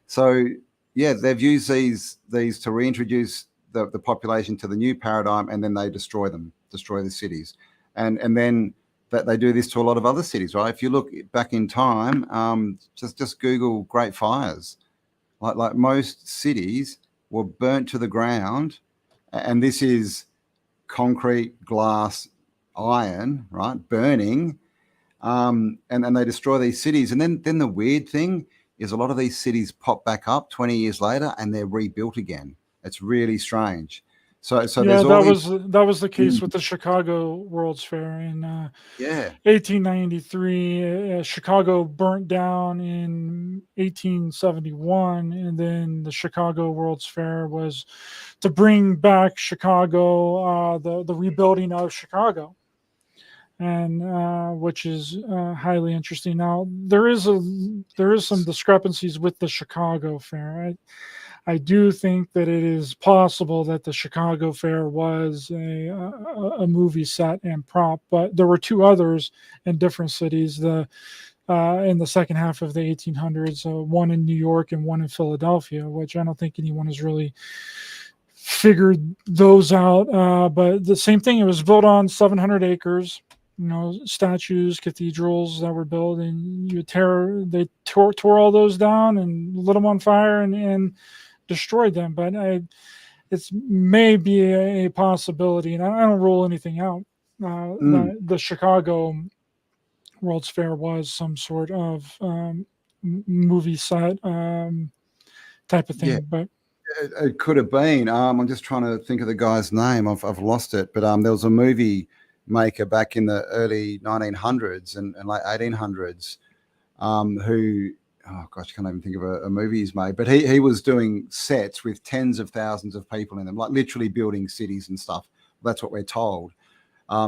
So yeah, they've used these to reintroduce the population to the new paradigm, and then they destroy the cities. And then that they do this to a lot of other cities, right? If you look back in time, just Google Great Fires. Like most cities were burnt to the ground, and this is concrete, glass, iron, right? Burning, and they destroy these cities. And then the weird thing is a lot of these cities pop back up 20 years later, and they're rebuilt again. It's really strange. So Yeah, there's all that was the case with the Chicago World's Fair in 1893. Chicago burnt down in 1871, and then the Chicago World's Fair was to bring back Chicago, the rebuilding of Chicago, and which is highly interesting. Now there is some discrepancies with the Chicago Fair. I do think that it is possible that the Chicago Fair was a movie set and prop, but there were two others in different cities. In the second half of the 1800s, one in New York and one in Philadelphia, which I don't think anyone has really figured those out. But the same thing, it was built on 700 acres. Statues, cathedrals that were built, and they tore all those down and lit them on fire and destroyed them. But it's maybe a possibility, and I don't rule anything out. The Chicago World's Fair was some sort of movie set type of thing. Yeah. But it could have been. I'm just trying to think of the guy's name. I've lost it. But there was a movie maker back in the early 1900s and late 1800s who, oh gosh, I can't even think of a movie he's made. But he was doing sets with tens of thousands of people in them, like literally building cities and stuff. That's what we're told.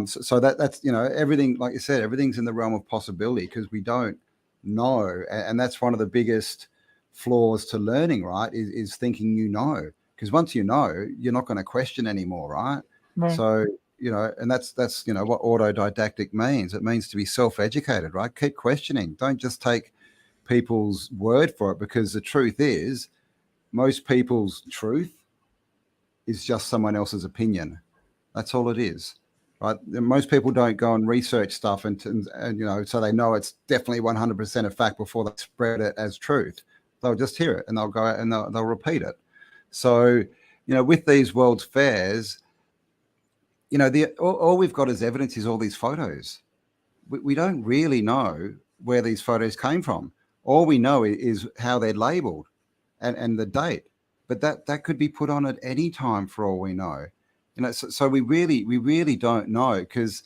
So that's everything, like you said, everything's in the realm of possibility because we don't know, and that's one of the biggest flaws to learning, right? Is thinking because once you know, you're not going to question anymore, right? So and that's what autodidactic means. It means to be self-educated, right? Keep questioning. Don't just take people's word for it, because the truth is, most people's truth is just someone else's opinion. That's all it is. Right? Most people don't go and research stuff and so they know it's definitely 100% a fact before they spread it as truth. They'll just hear it and they'll go out and they'll repeat it. So, with these World's Fairs, all we've got as evidence is all these photos. We don't really know where these photos came from. All we know is how they're labeled and the date. But that could be put on at any time for all we know. So we really don't know, because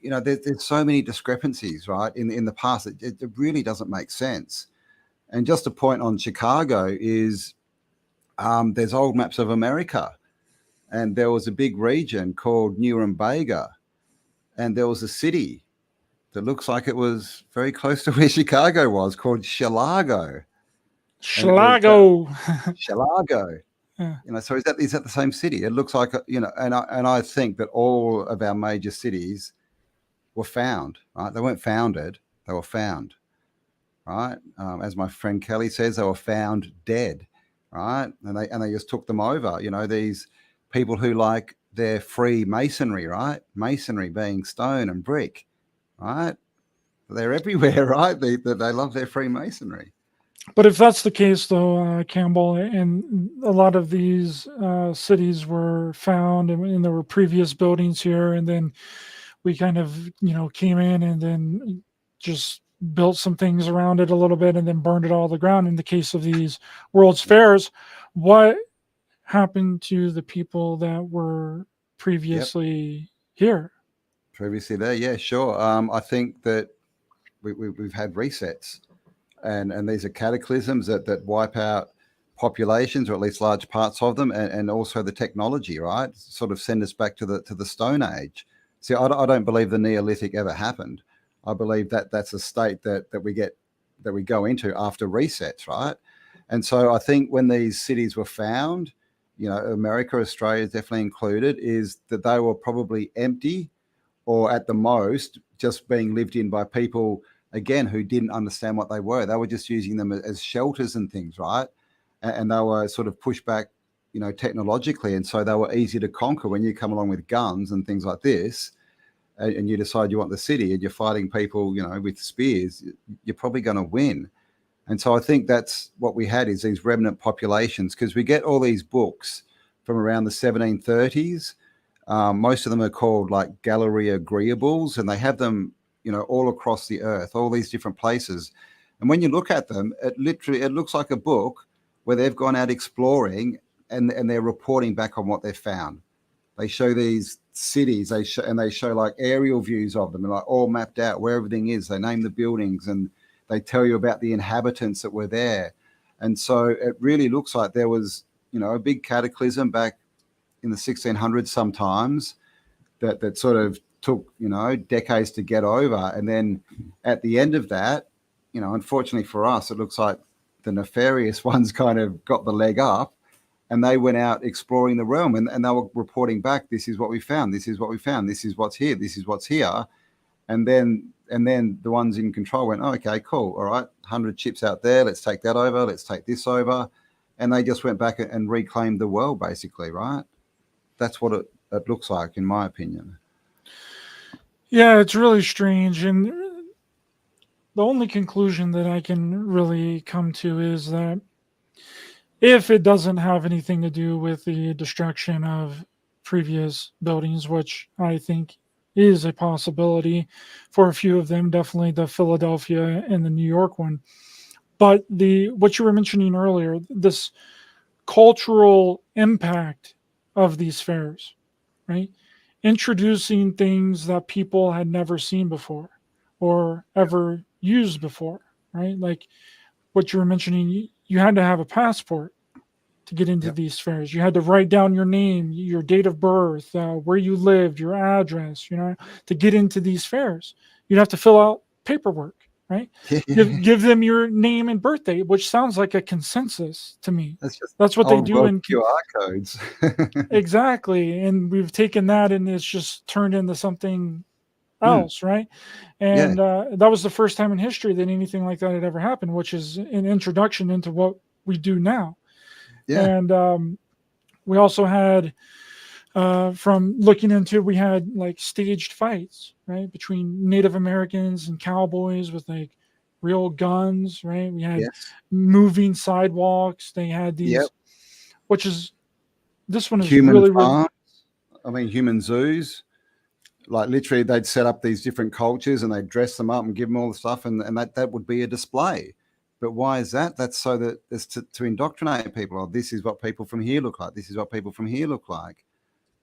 there's so many discrepancies, right? In the past, it really doesn't make sense. And just a point on Chicago is there's old maps of America, and there was a big region called Nuremberg, and there was a city that looks like it was very close to where Chicago was, called Chilago. Chilago. Chilago. Yeah. So is that the same city? It looks like and I think that all of our major cities were found, right? They weren't founded; they were found, right? As my friend Kelly says, they were found dead. right? And they just took them over. You know, these people who like their free masonry, right? Masonry being stone and brick, right? They're everywhere, right? They love their Freemasonry. But if that's the case, though, Campbell, and a lot of these cities were found, and there were previous buildings here, and then we kind of, came in and then just built some things around it a little bit, and then burned it all to the ground. In the case of these World's Fairs, what happened to the people that were Yep. previously here? Previously there, yeah, sure. I think that we've had resets, and these are cataclysms that wipe out populations, or at least large parts of them, and also the technology, right? Sort of send us back to the Stone Age. See, I don't believe the Neolithic ever happened. I believe that that's a state that we go into after resets, right? And so I think when these cities were found, you know, America, Australia is definitely included, is that they were probably empty, or at the most just being lived in by people, again, who didn't understand what they were. They were just using them as shelters and things, right? And they were sort of pushed back, you know, technologically, and so they were easy to conquer. When you come along with guns and things like this, and you decide you want the city, and you're fighting people, you know, with spears, you're probably going to win. And so I think that's what we had, is these remnant populations, because we get all these books from around the 1730s. Most of them are called like gallery agreeables, and they have them, you know, all across the earth, all these different places. And when you look at them, it looks like a book where they've gone out exploring, and they're reporting back on what they've found. They show these cities, they show like aerial views of them, and like all mapped out where everything is. They name the buildings, and they tell you about the inhabitants that were there. And so it really looks like there was, you know, a big cataclysm back in the 1600s sometimes, that sort of took, you know, decades to get over. And then at the end of that, you know, unfortunately for us, it looks like the nefarious ones kind of got the leg up, and they went out exploring the realm, and they were reporting back, this is what we found, this is what we found, this is what's here, this is what's here. And then the ones in control went, oh, okay, cool, all right, 100 chips out there, let's take that over, let's take this over. And they just went back and reclaimed the world, basically, right? That's what it looks like, in my opinion. Yeah, it's really strange. And the only conclusion that I can really come to is that if it doesn't have anything to do with the destruction of previous buildings, which I think is a possibility for a few of them, definitely the Philadelphia and the New York one. But what you were mentioning earlier, this cultural impact of these fairs, right? Introducing things that people had never seen before or ever used before, right? Like what you were mentioning, you had to have a passport to get into these fairs. You had to write down your name, your date of birth, where you lived, your address, to get into these fairs. You'd have to fill out paperwork, right? Give them your name and birthday, which sounds like a consensus to me. That's what they do in QR codes. Exactly. And we've taken that and it's just turned into something else, right? And that was the first time in history that anything like that had ever happened, which is an introduction into what we do now. And we also had, from looking into, we had like staged fights, right, between Native Americans and cowboys with like real guns, right? We had moving sidewalks. They had these, which is, this one is human farms. I mean, human zoos. Like literally, they'd set up these different cultures and they'd dress them up and give them all the stuff, and that would be a display. But why is that? That's so that it's to indoctrinate people. Oh, this is what people from here look like. This is what people from here look like.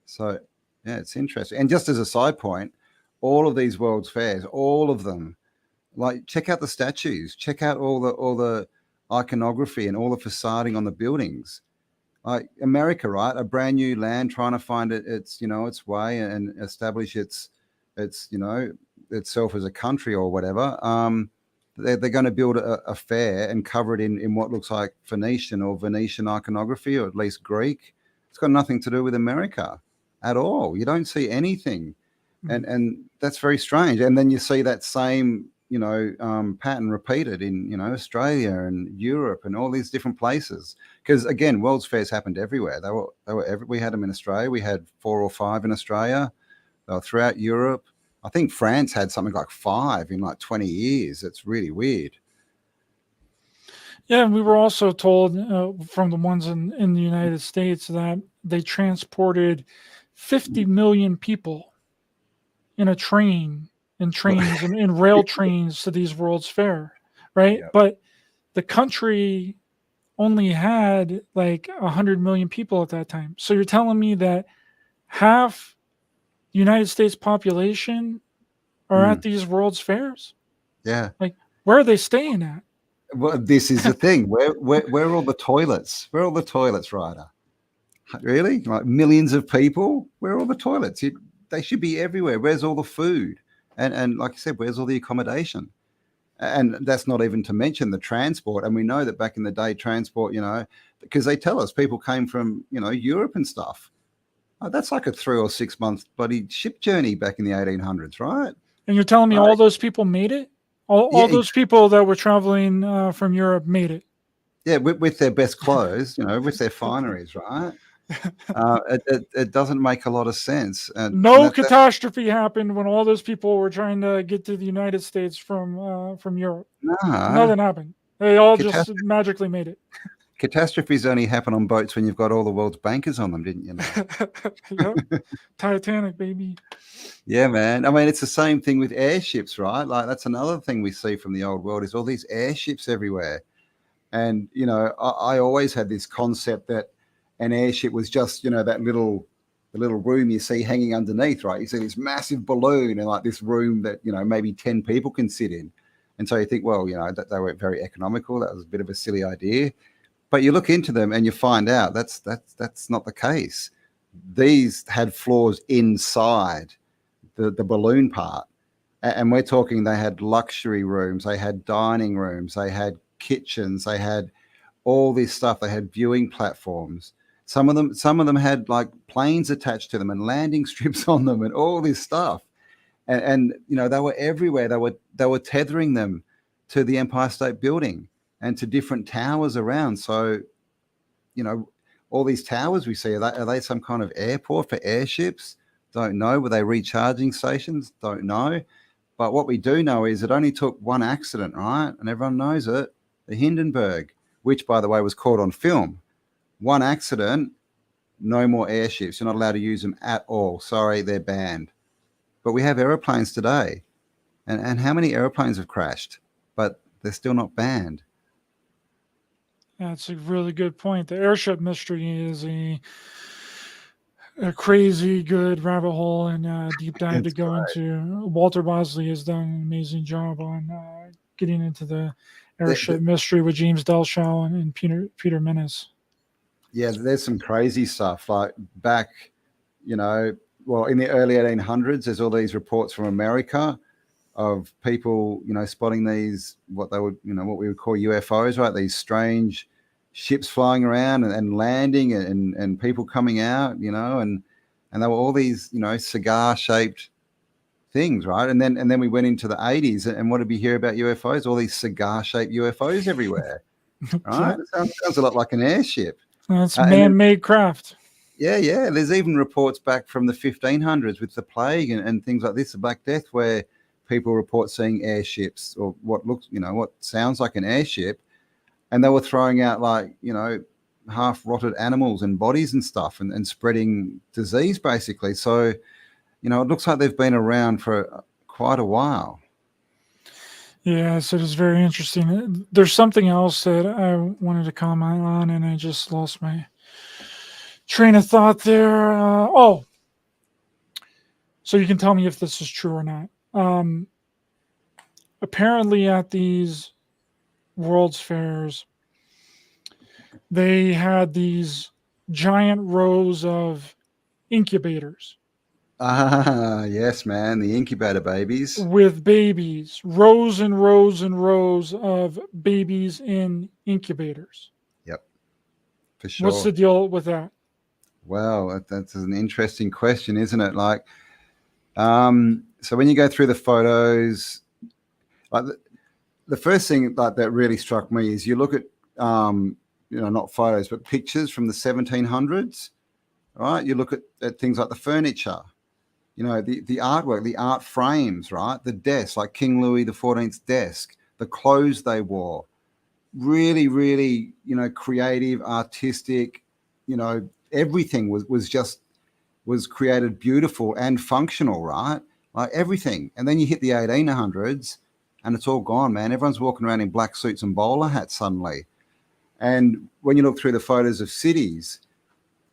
So, yeah, it's interesting. And just as a side point, all of these World's Fairs, all of them, like check out the statues, check out all the iconography and all the facading on the buildings. Like America, right? A brand new land, trying to find its way and establish its itself as a country or whatever. They're going to build a fair and cover it in what looks like Venetian iconography, or at least Greek. It's got nothing to do with America at all. You don't see anything. And that's very strange. And then you see that same, pattern repeated in, Australia and Europe and all these different places. because again, World's Fairs happened everywhere. We had them in Australia. We had 4 or 5 in Australia. They were throughout Europe. I think France had something like 5 in like 20 years. It's really weird. Yeah, and we were also told from the ones in the United States that they transported 50 million people in a train, in trains and in rail trains to these World's Fair, right? Yep. But the country only had like 100 million people at that time. So you're telling me that half the United States population are at these World's Fairs? Yeah. Like, where are they staying at? Well, this is the thing. Where are all the toilets? Where are all the toilets, Ryder? Really? Like millions of people? Where are all the toilets? They should be everywhere. Where's all the food? And like I said, where's all the accommodation? And that's not even to mention the transport. And we know that back in the day, transport, because they tell us people came from, Europe and stuff. That's like a 3 or 6 month bloody ship journey back in the 1800s, right? And you're telling me all those people made it? All those people that were traveling from Europe made it? Yeah, with their best clothes, with their fineries, right? It doesn't make a lot of sense. No catastrophe happened when all those people were trying to get to the United States from Europe. Nothing happened. They all just magically made it. Catastrophes only happen on boats when you've got all the world's bankers on them, didn't you know? Yep. Titanic, baby. Yeah, man. I mean, it's the same thing with airships, right? Like that's another thing we see from the old world is all these airships everywhere. And, I always had this concept that an airship was just, the little room you see hanging underneath, right? You see this massive balloon and like this room that, maybe 10 people can sit in. And so you think, well, that they weren't very economical. That was a bit of a silly idea. But you look into them and you find out that's not the case. These had floors inside the balloon part. And we're talking they had luxury rooms, they had dining rooms, they had kitchens, they had all this stuff. They had viewing platforms. Some of them had like planes attached to them and landing strips on them and all this stuff. And they were everywhere. They were tethering them to the Empire State Building and to different towers around. So, all these towers we see, are they some kind of airport for airships? Don't know. Were they recharging stations? Don't know. But what we do know is it only took one accident, right? And everyone knows it. The Hindenburg, which, by the way, was caught on film. One accident, no more airships. You're not allowed to use them at all. Sorry, they're banned. But we have aeroplanes today. And how many aeroplanes have crashed? But they're still not banned. That's a really good point. The airship mystery is a crazy good rabbit hole and deep dive to go into. Walter Bosley has done an amazing job on getting into the airship mystery with James Delshaw and Peter Menace. Yeah, there's some crazy stuff. Like back, in the early 1800s, there's all these reports from America of people, spotting these, what we would call UFOs, right? These strange ships flying around and landing and people coming out, and there were all these, cigar-shaped things, right? And then we went into the 80s, and what did we hear about UFOs? All these cigar-shaped UFOs everywhere, right? Yeah. It sounds a lot like an airship. That's man-made craft. Yeah. There's even reports back from the 1500s with the plague and things like this, the Black Death, where people report seeing airships or what sounds like an airship, and they were throwing out like, half rotted animals and bodies and stuff and spreading disease basically. So, it looks like they've been around for quite a while. Yes, it is very interesting. There's something else that I wanted to comment on, and I just lost my train of thought there. So you can tell me if this is true or not. Apparently at these World's Fairs, they had these giant rows of incubators. Yes, man. The incubator babies. With babies, rows and rows and rows of babies in incubators. Yep, for sure. What's the deal with that? Well, that's an interesting question, isn't it? Like, so when you go through the photos, like the first thing like that really struck me is you look at not photos, but pictures from the 1700s, right? You look at things like the furniture, the artwork, the art frames, right? The desks, like King Louis XIV's desk, the clothes they wore, really, really, creative, artistic, everything was created beautiful and functional, right? Like everything. And then you hit the 1800s and it's all gone, man. Everyone's walking around in black suits and bowler hats suddenly. And when you look through the photos of cities,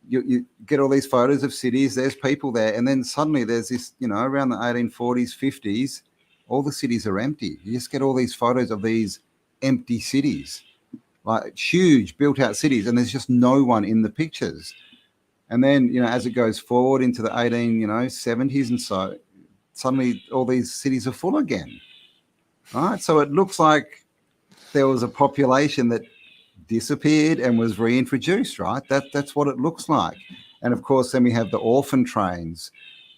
you get all these photos of cities, there's people there, and then suddenly there's this, around the 1840s, 50s, all the cities are empty. You just get all these photos of these empty cities, like huge built out cities, and there's just no one in the pictures. And then, as it goes forward into the 70s and so, suddenly all these cities are full again, right? So it looks like there was a population that disappeared and was reintroduced, right? That's what it looks like. And of course, then we have the orphan trains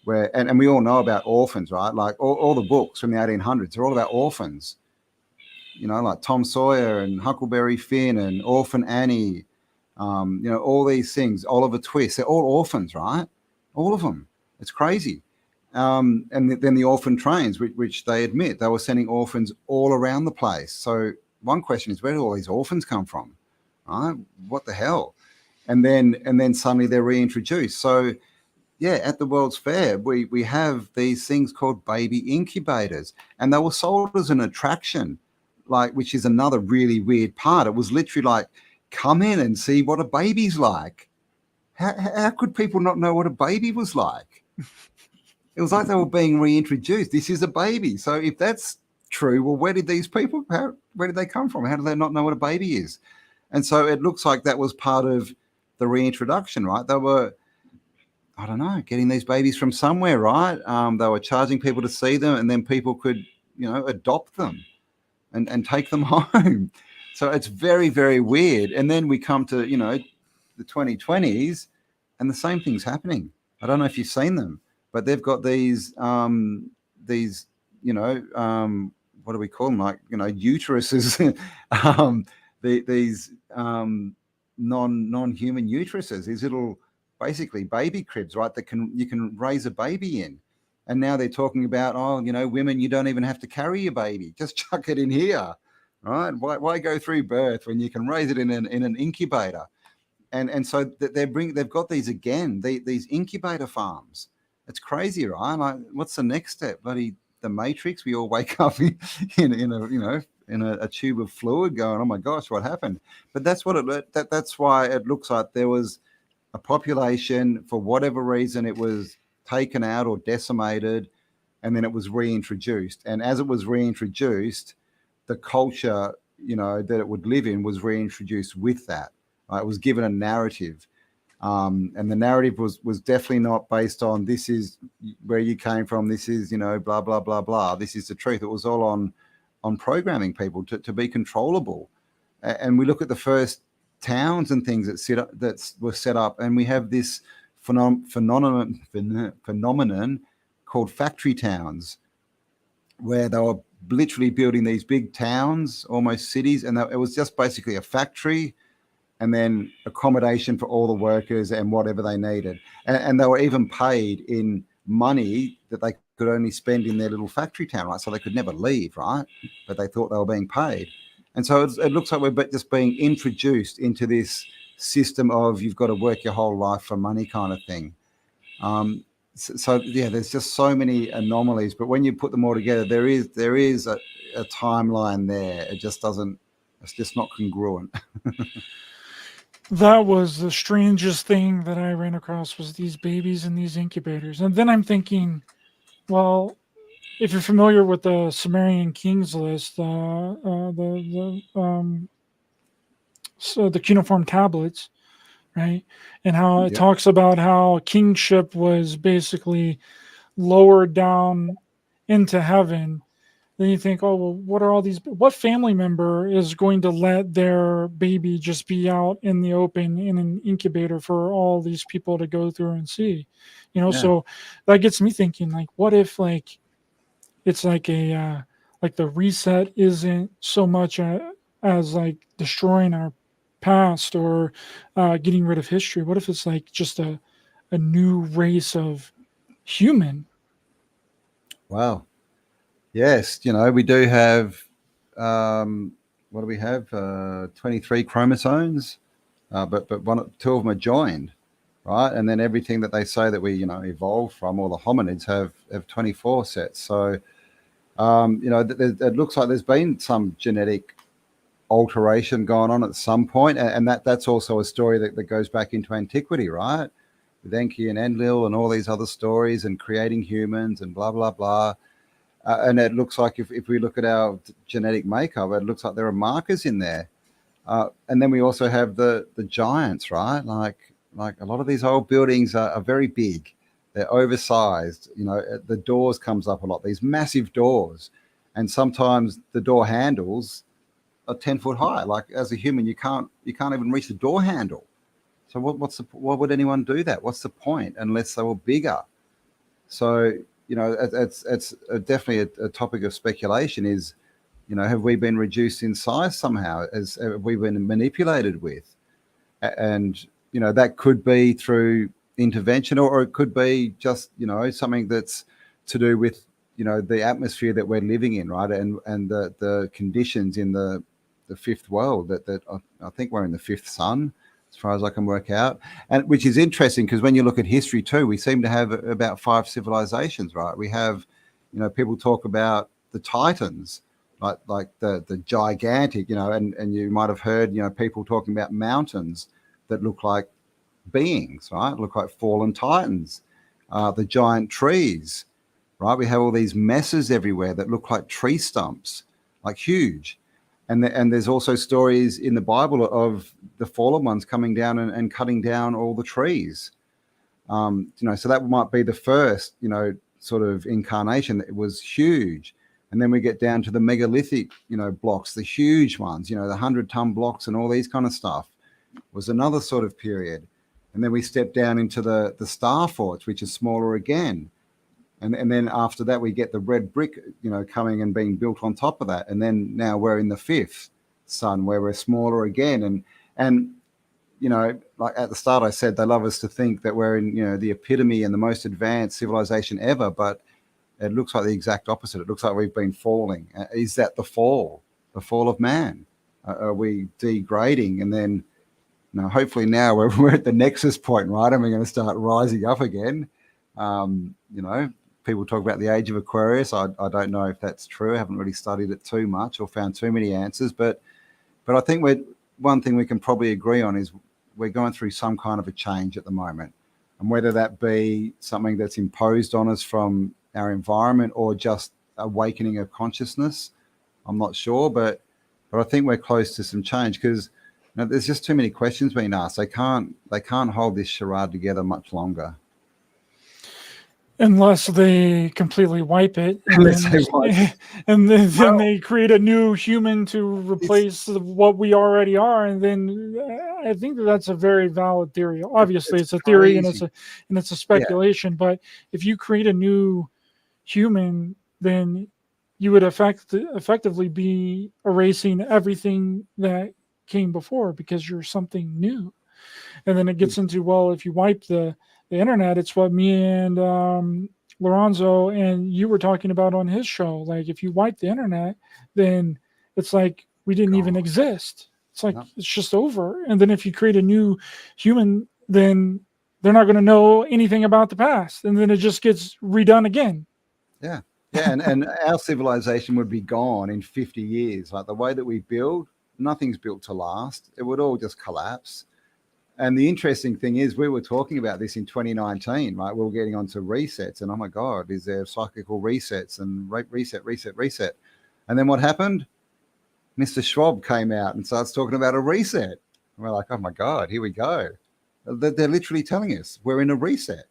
where, and we all know about orphans, right? Like all the books from the 1800s are all about orphans, like Tom Sawyer and Huckleberry Finn and Orphan Annie, all these things, Oliver Twist, they're all orphans, right? All of them. It's crazy. And then the orphan trains, which they admit they were sending orphans all around the place. So one question is, where do all these orphans come from? Right? What the hell? And then suddenly they're reintroduced. So yeah, at the World's Fair, we have these things called baby incubators, and they were sold as an attraction, like, which is another really weird part. It was literally like, come in and see what a baby's like. How could people not know what a baby was like? It was like they were being reintroduced. This is a baby. So if that's true, well, where did these people, where did they come from? How do they not know what a baby is? And so it looks like that was part of the reintroduction, right? They were, I don't know, getting these babies from somewhere, right? They were charging people to see them, and then people could, adopt them and take them home. So it's very, very weird. And then we come to, the 2020s, and the same thing's happening. I don't know if you've seen them, but they've got these, what do we call them? Like, uteruses, these non-human uteruses, these little, basically baby cribs, right? That you can raise a baby in. And now they're talking about, women, you don't even have to carry your baby. Just chuck it in here, right? Why go through birth when you can raise it in an incubator? And so they've got these again, these incubator farms. It's crazy, right? Like, what's the next step? Bloody the Matrix. We all wake up in a tube of fluid, going, oh my gosh, what happened? But that's that's why it looks like there was a population, for whatever reason, it was taken out or decimated, and then it was reintroduced. And as it was reintroduced, the culture, that it would live in was reintroduced with that. It was given a narrative. And the narrative was definitely not based on, this is where you came from, this is, blah, blah, blah, blah. This is the truth. It was all on programming people to be controllable. And we look at the first towns and things that were set up, and we have this phenomenon called factory towns, where they were literally building these big towns, almost cities, and it was just basically a factory and then accommodation for all the workers and whatever they needed. And they were even paid in money that they could only spend in their little factory town, right? So they could never leave, right? But they thought they were being paid. And so it looks like we're just being introduced into this system of, you've got to work your whole life for money kind of thing. So yeah, there's just so many anomalies, but when you put them all together, there is a timeline there. It's just not congruent. That was the strangest thing that I ran across, was these babies in these incubators. And then I'm thinking, well, if you're familiar with the Sumerian kings list, so the cuneiform tablets, right? And how it talks about how kingship was basically lowered down into heaven. Then you think, oh, well, what family member is going to let their baby just be out in the open in an incubator for all these people to go through and see? So that gets me thinking, like, what if, like, it's like like the reset isn't so much as like destroying our past or getting rid of history? What if it's like just a new race of human? Wow. Yes, we do have, what do we have? 23 chromosomes, but two of them are joined, right? And then everything that they say that we, evolved from, all the hominids have 24 sets. So, it looks like there's been some genetic alteration going on at some point, and that's also a story that goes back into antiquity, right? With Enki and Enlil and all these other stories and creating humans and blah, blah, blah. And it looks like if we look at our genetic makeup, it looks like there are markers in there. And then we also have the giants, right? Like a lot of these old buildings are very big. They're oversized. The doors comes up a lot, these massive doors. And sometimes the door handles are 10 foot high. Like as a human, you can't even reach the door handle. So why would anyone do that? What's the point unless they were bigger? So, it's definitely a topic of speculation is, have we been reduced in size somehow? Have we been manipulated with? And, that could be through intervention, or it could be just, something that's to do with, the atmosphere that we're living in, right? And the conditions in the fifth world that I think we're in the fifth sun, as far as I can work out. And which is interesting because when you look at history too, we seem to have about 5 civilizations, right? We have, people talk about the Titans, like the gigantic, and you might have heard, people talking about mountains that look like beings, right? Look like fallen Titans. The giant trees, right? We have all these messes everywhere that look like tree stumps, like huge. And there's also stories in the Bible of the fallen ones coming down and cutting down all the trees. So that might be the first, sort of incarnation that was huge. And then we get down to the megalithic, blocks, the huge ones, the 100-ton blocks and all these kind of stuff was another sort of period. And then we step down into the star forts, which is smaller again. And then after that, we get the red brick, coming and being built on top of that. And then now we're in the fifth sun where we're smaller again. And like at the start, I said they love us to think that we're in, the epitome and the most advanced civilization ever. But it looks like the exact opposite. It looks like we've been falling. Is that the fall of man? Are we degrading? And then, hopefully now we're at the nexus point, right? And we're going to start rising up again. People talk about the age of Aquarius. I don't know if that's true. I haven't really studied it too much or found too many answers. But I think one thing we can probably agree on is we're going through some kind of a change at the moment. And whether that be something that's imposed on us from our environment or just awakening of consciousness, I'm not sure. But I think we're close to some change because there's just too many questions being asked. They can't hold this charade together much longer. Unless they completely wipe it, and then they create a new human to replace what we already are, and then I think that's a very valid theory. Obviously, it's a theory and it's a speculation. Yeah. But if you create a new human, then you would effectively be erasing everything that came before because you're something new. And then it gets into, well, if you wipe the internet, it's what me and Lorenzo and you were talking about on his show. Like if you wipe the internet, then it's like we didn't even exist. It's like it's just over. And then if you create a new human, then they're not going to know anything about the past. And then it just gets redone again. Yeah. Yeah. And our civilization would be gone in 50 years. Like the way that we build, nothing's built to last. It would all just collapse. And the interesting thing is we were talking about this in 2019, right? We were getting onto resets and, oh my God, is there cyclical resets and reset. And then what happened? Mr. Schwab came out and starts talking about a reset. And we're like, oh my God, here we go. They're literally telling us we're in a reset.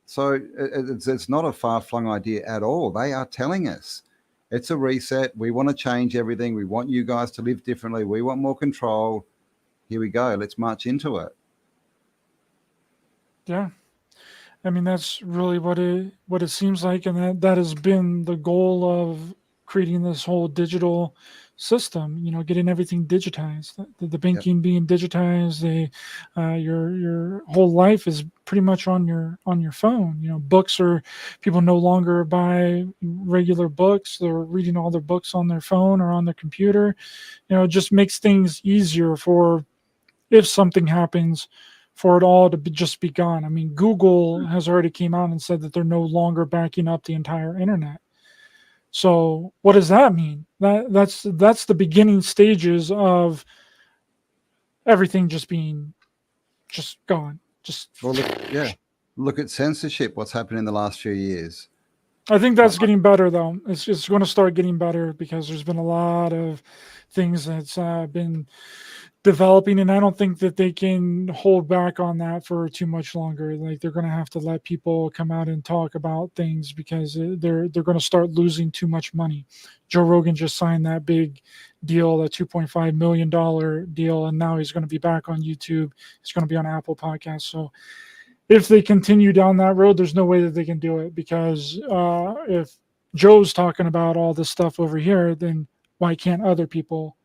So it's not a far-flung idea at all. They are telling us it's a reset. We want to change everything. We want you guys to live differently. We want more control. Here we go. Let's march into it. Yeah. I mean, that's really what it seems like. And that has been the goal of creating this whole digital system, getting everything digitized, the banking being digitized, your whole life is pretty much on your phone. Books are, people no longer buy regular books. They're reading all their books on their phone or on their computer. It just makes things easier for, if something happens, for it all to just be gone. I mean, Google has already came out and said that they're no longer backing up the entire internet. So what does that mean? That's the beginning stages of everything just being just gone. Just look at censorship. What's happened in the last few years? I think that's getting better, though. It's going to start getting better because there's been a lot of things that's been developing, and I don't think that they can hold back on that for too much longer. Like, they're going to have to let people come out and talk about things because they're going to start losing too much money. Joe Rogan just signed that big deal, that $2.5 million deal, and now he's going to be back on YouTube. He's going to be on Apple Podcasts. So if they continue down that road, there's no way that they can do it, because if Joe's talking about all this stuff over here, then why can't other people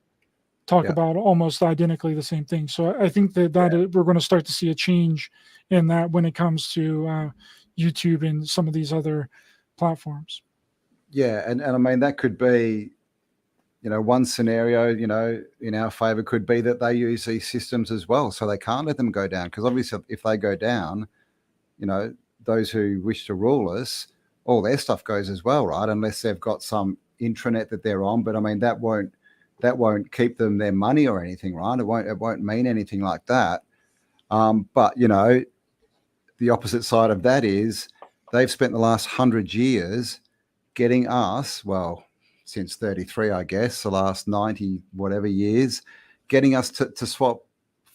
talk about almost identically the same thing? So I think that we're going to start to see a change in that when it comes to YouTube and some of these other platforms. Yeah, and I mean, that could be, one scenario, in our favor could be that they use these systems as well, so they can't let them go down. Because obviously, if they go down, those who wish to rule us, all their stuff goes as well, right? Unless they've got some intranet that they're on. But I mean, that won't keep them their money or anything, right? It won't mean anything like that. But the opposite side of that is they've spent the last 100 years getting us, well, since 33, I guess, the last 90 whatever years, getting us to swap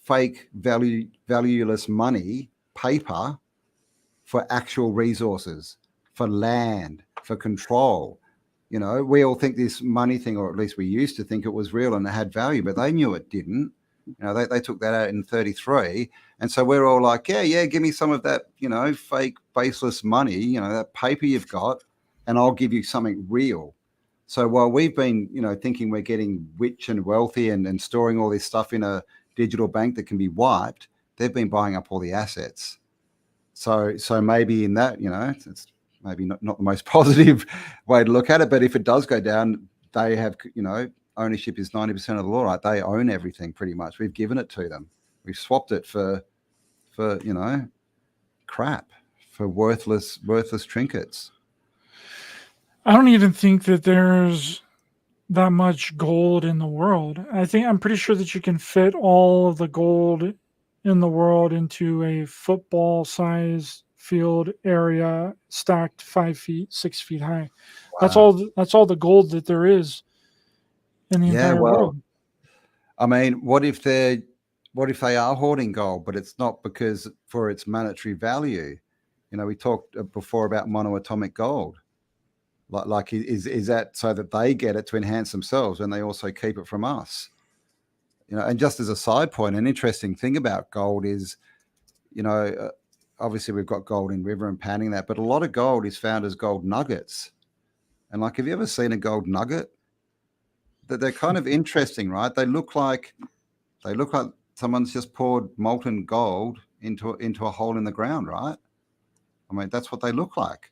fake valueless money, paper, for actual resources, for land, for control. We all think this money thing, or at least we used to think it was real and it had value, but they knew it didn't. They took that out in 33. And so we're all like, yeah, give me some of that, fake baseless money, that paper you've got, and I'll give you something real. So while we've been, thinking we're getting rich and wealthy and storing all this stuff in a digital bank that can be wiped, they've been buying up all the assets. So maybe in that, it's maybe not the most positive way to look at it, but if it does go down, they have, ownership is 90% of the law, right? They own everything pretty much. We've given it to them. We've swapped it for crap, for worthless trinkets. I don't even think that there's that much gold in the world. I'm pretty sure that you can fit all of the gold in the world into a football size field area, stacked 5 feet, 6 feet high. Wow. That's all the gold that there is in the entire world. I mean, what if they are hoarding gold, but it's not because for its monetary value? We talked before about monoatomic gold. Like is that so that they get it to enhance themselves and they also keep it from us? And just as a side point, an interesting thing about gold is, obviously we've got gold in river and panning that, but a lot of gold is found as gold nuggets. And like, have you ever seen a gold nugget? They're kind of interesting, right? They look like someone's just poured molten gold into a hole in the ground, right? I mean, that's what they look like,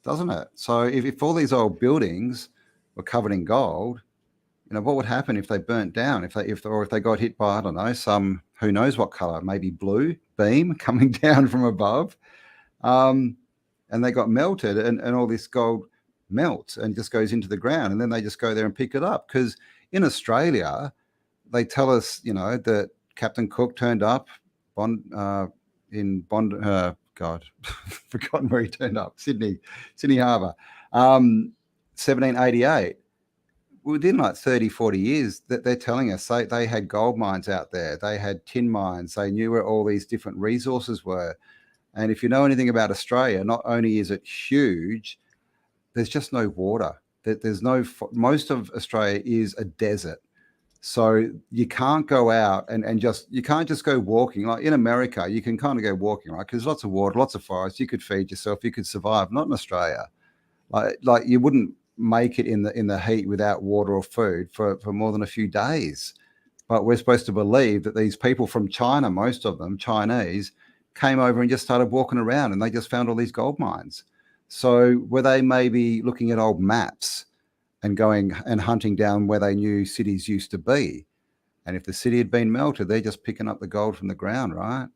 doesn't it? So if all these old buildings were covered in gold, what would happen if they burnt down? If they got hit by, I don't know, some, who knows what color, maybe blue beam coming down from above, and they got melted, and all this gold melts and just goes into the ground, and then they just go there and pick it up. Because in Australia, they tell us, that Captain Cook turned up in Bondi, God, forgotten where he turned up, Sydney Harbour, 1788. Within like 30, 40 years, that they're telling us they had gold mines out there. They had tin mines. They knew where all these different resources were. And if you know anything about Australia, not only is it huge, there's just no water. Most of Australia is a desert. So you can't go out and you can't just go walking. Like in America, you can kind of go walking, right? Because lots of water, lots of forests. You could feed yourself. You could survive. Not in Australia. Like you wouldn't make it in the heat without water or food for more than a few days. But we're supposed to believe that these people from China, most of them Chinese, came over and just started walking around and they just found all these gold mines. So were they maybe looking at old maps and going and hunting down where they knew cities used to be? And if the city had been melted, they're just picking up the gold from the ground, right?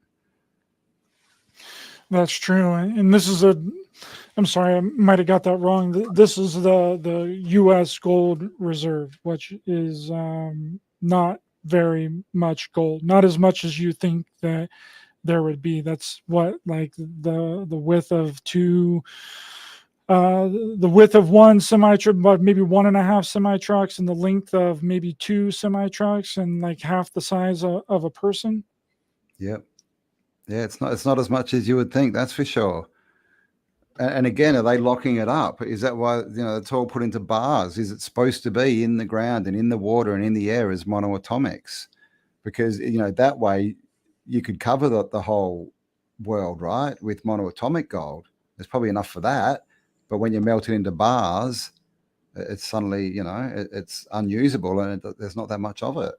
That's true. And this is I'm sorry, I might have got that wrong. This is the U.S. gold reserve, which is not very much gold, not as much as you think that there would be. That's what, like the width of two, the width of one semi truck, but maybe 1.5 semi trucks, and the length of maybe 2 semi trucks, and like half the size of a person. Yep. Yeah, it's not as much as you would think, that's for sure. And again, are they locking it up? Is that why, it's all put into bars? Is it supposed to be in the ground and in the water and in the air as monoatomics? Because, that way you could cover the whole world, right, with monoatomic gold. There's probably enough for that. But when you melt it into bars, it's suddenly, it's unusable and there's not that much of it.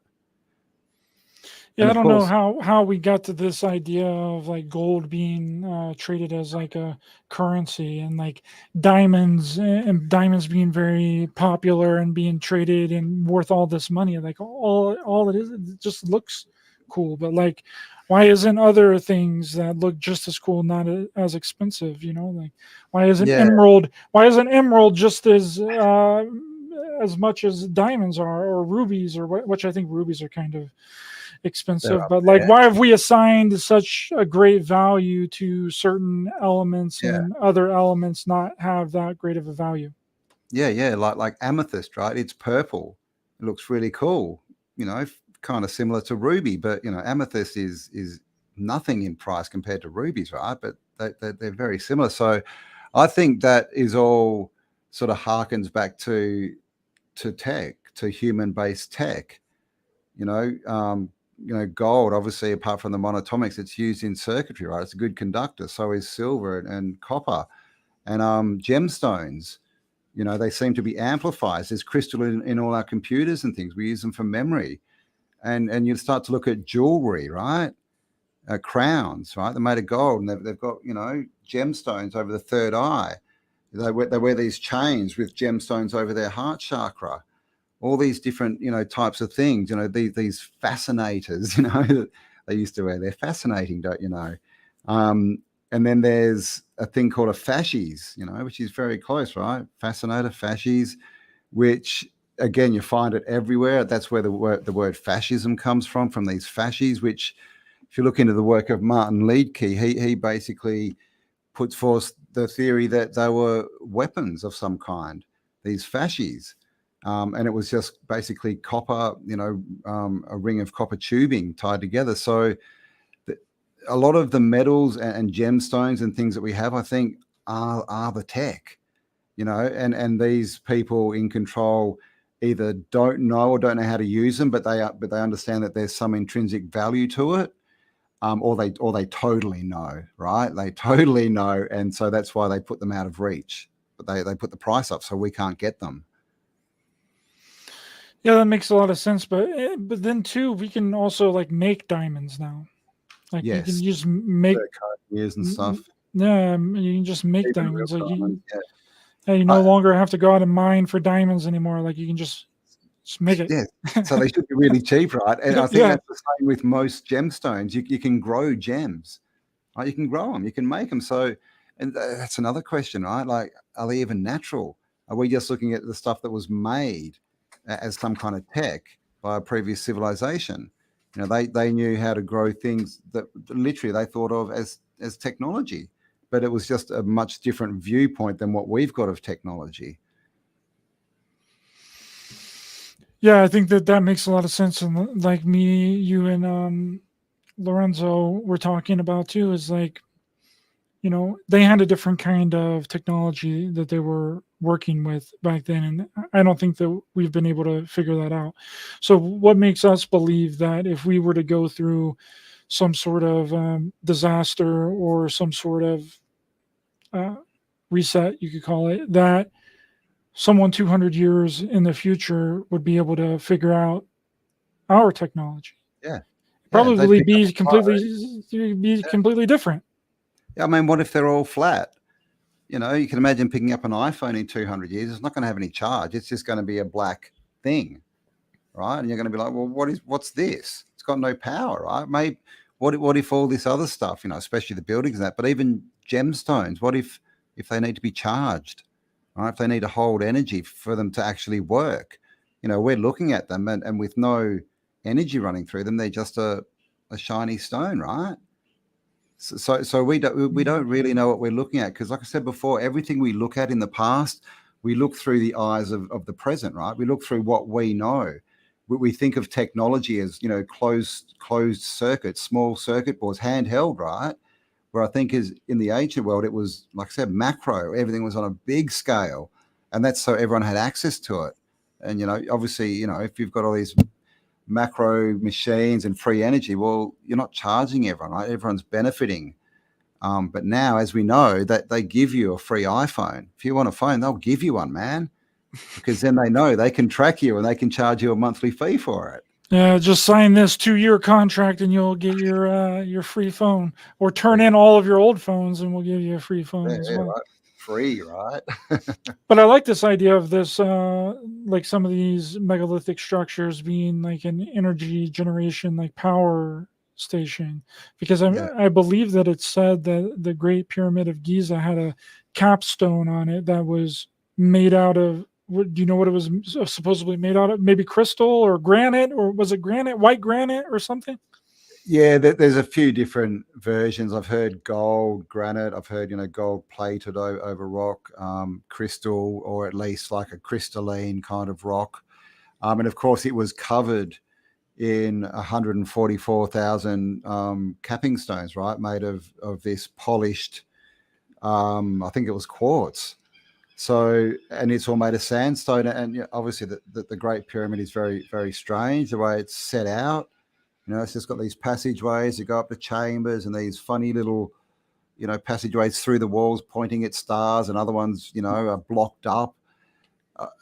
Yeah, And I of don't know course, how we got to this idea of like gold being traded as like a currency, and like diamonds being very popular and being traded and worth all this money. Like all it is, it just looks cool. But like, why isn't other things that look just as cool not as expensive? Like yeah, why isn't emerald just as much as diamonds are, or rubies, or which I think rubies are kind of they're expensive, up but like, there. why have we assigned such a great value to certain elements Yeah. and other elements not have that great of a value? Yeah, like amethyst, right? It's purple. It looks really cool. Kind of similar to ruby, but amethyst is nothing in price compared to rubies, right? But they're very similar. So I think that is all sort of harkens back to tech, to human-based tech. Gold, obviously, apart from the monatomics, it's used in circuitry, right? It's a good conductor. So is silver and copper and gemstones. They seem to be amplifiers. There's crystal in all our computers and things. We use them for memory. And you start to look at jewelry, right? Crowns, right? They're made of gold and they've got, gemstones over the third eye. They wear these chains with gemstones over their heart chakra. All these different, types of things, these fascinators, that they used to wear. They're fascinating, don't you know? And then there's a thing called a fasces, which is very close, right? Fascinator, fasces, which again, you find it everywhere. That's where the word fascism comes from these fasces, which if you look into the work of Martin Liedtke, he basically puts forth the theory that they were weapons of some kind, these fasces. And it was just basically copper, a ring of copper tubing tied together. So a lot of the metals and gemstones and things that we have, I think, are the tech, and these people in control either don't know or don't know how to use them, but they understand that there's some intrinsic value to it, or they totally know, right? They totally know, and so that's why they put them out of reach. But they put the price up so we can't get them. Yeah, that makes a lot of sense. But then too, we can also like make diamonds now. Like you can Yes, just make, years and stuff. yeah, you can just make Even real diamonds. Like diamonds. Yeah. you no longer have to go out and mine for diamonds anymore. Like you can just make it. Yeah. So they should be really cheap, right? And I think Yeah. that's the same with most gemstones. You can grow gems, right? You can grow them, you can make them. So, and that's another question, right? Like, are they even natural? Are we just looking at the stuff that was made as some kind of tech by a previous civilization? They knew how to grow things that literally they thought of as technology, but it was just a much different viewpoint than what we've got of technology. Yeah, I think that makes a lot of sense. And like me, you, and Lorenzo were talking about too, is like, they had a different kind of technology that they were working with back then. And I don't think that we've been able to figure that out. So what makes us believe that if we were to go through some sort of disaster or some sort of reset, you could call it, that someone 200 years in the future would be able to figure out our technology. Yeah. They'd Probably pick up be the phone. completely different. Yeah, I mean, what if they're all flat? You know, you can imagine picking up an iPhone in 200 years. It's not going to have any charge. It's just going to be a black thing, right? And you're going to be like, well, what's this? It's got no power, right? Maybe what if all this other stuff, you know, especially the buildings and that, but even gemstones, what if they need to be charged, right? If they need to hold energy for them to actually work, you know, we're looking at them and with no energy running through them, they're just a shiny stone, right? So we don't really know what we're looking at, because, like I said before, everything we look at in the past, we look through the eyes of the present, right? We look through what we know. We think of technology as, you know, closed circuits, small circuit boards, handheld, right? Where I think is in the ancient world, it was, like I said, macro. Everything was on a big scale, and that's so everyone had access to it. And, you know, obviously, you know, if you've got all these macro machines and free energy, well, you're not charging everyone, right? Everyone's benefiting. But now, as we know, that they give you a free iPhone. If you want a phone, they'll give you one, man, because then they know they can track you and they can charge you a monthly fee for it. Yeah, just sign this 2-year contract and you'll get your free phone, or turn in all of your old phones and we'll give you a free phone as well. Right. Free, right? But I like this idea of this, like some of these megalithic structures being like an energy generation, like power station, because I believe that it said that the Great Pyramid of Giza had a capstone on it that was made out of. Do you know what it was supposedly made out of? Maybe crystal or granite, or was it granite, white granite or something? Yeah, there's a few different versions. I've heard gold, granite. I've heard, you know, gold plated over rock, crystal, or at least like a crystalline kind of rock. And of course, it was covered in 144,000 capping stones, right, made of this polished, I think it was quartz. So, and it's all made of sandstone. And you know, obviously, the Great Pyramid is very, very strange the way it's set out. You know, it's just got these passageways that go up to chambers, and these funny little, you know, passageways through the walls pointing at stars, and other ones, you know, are blocked up.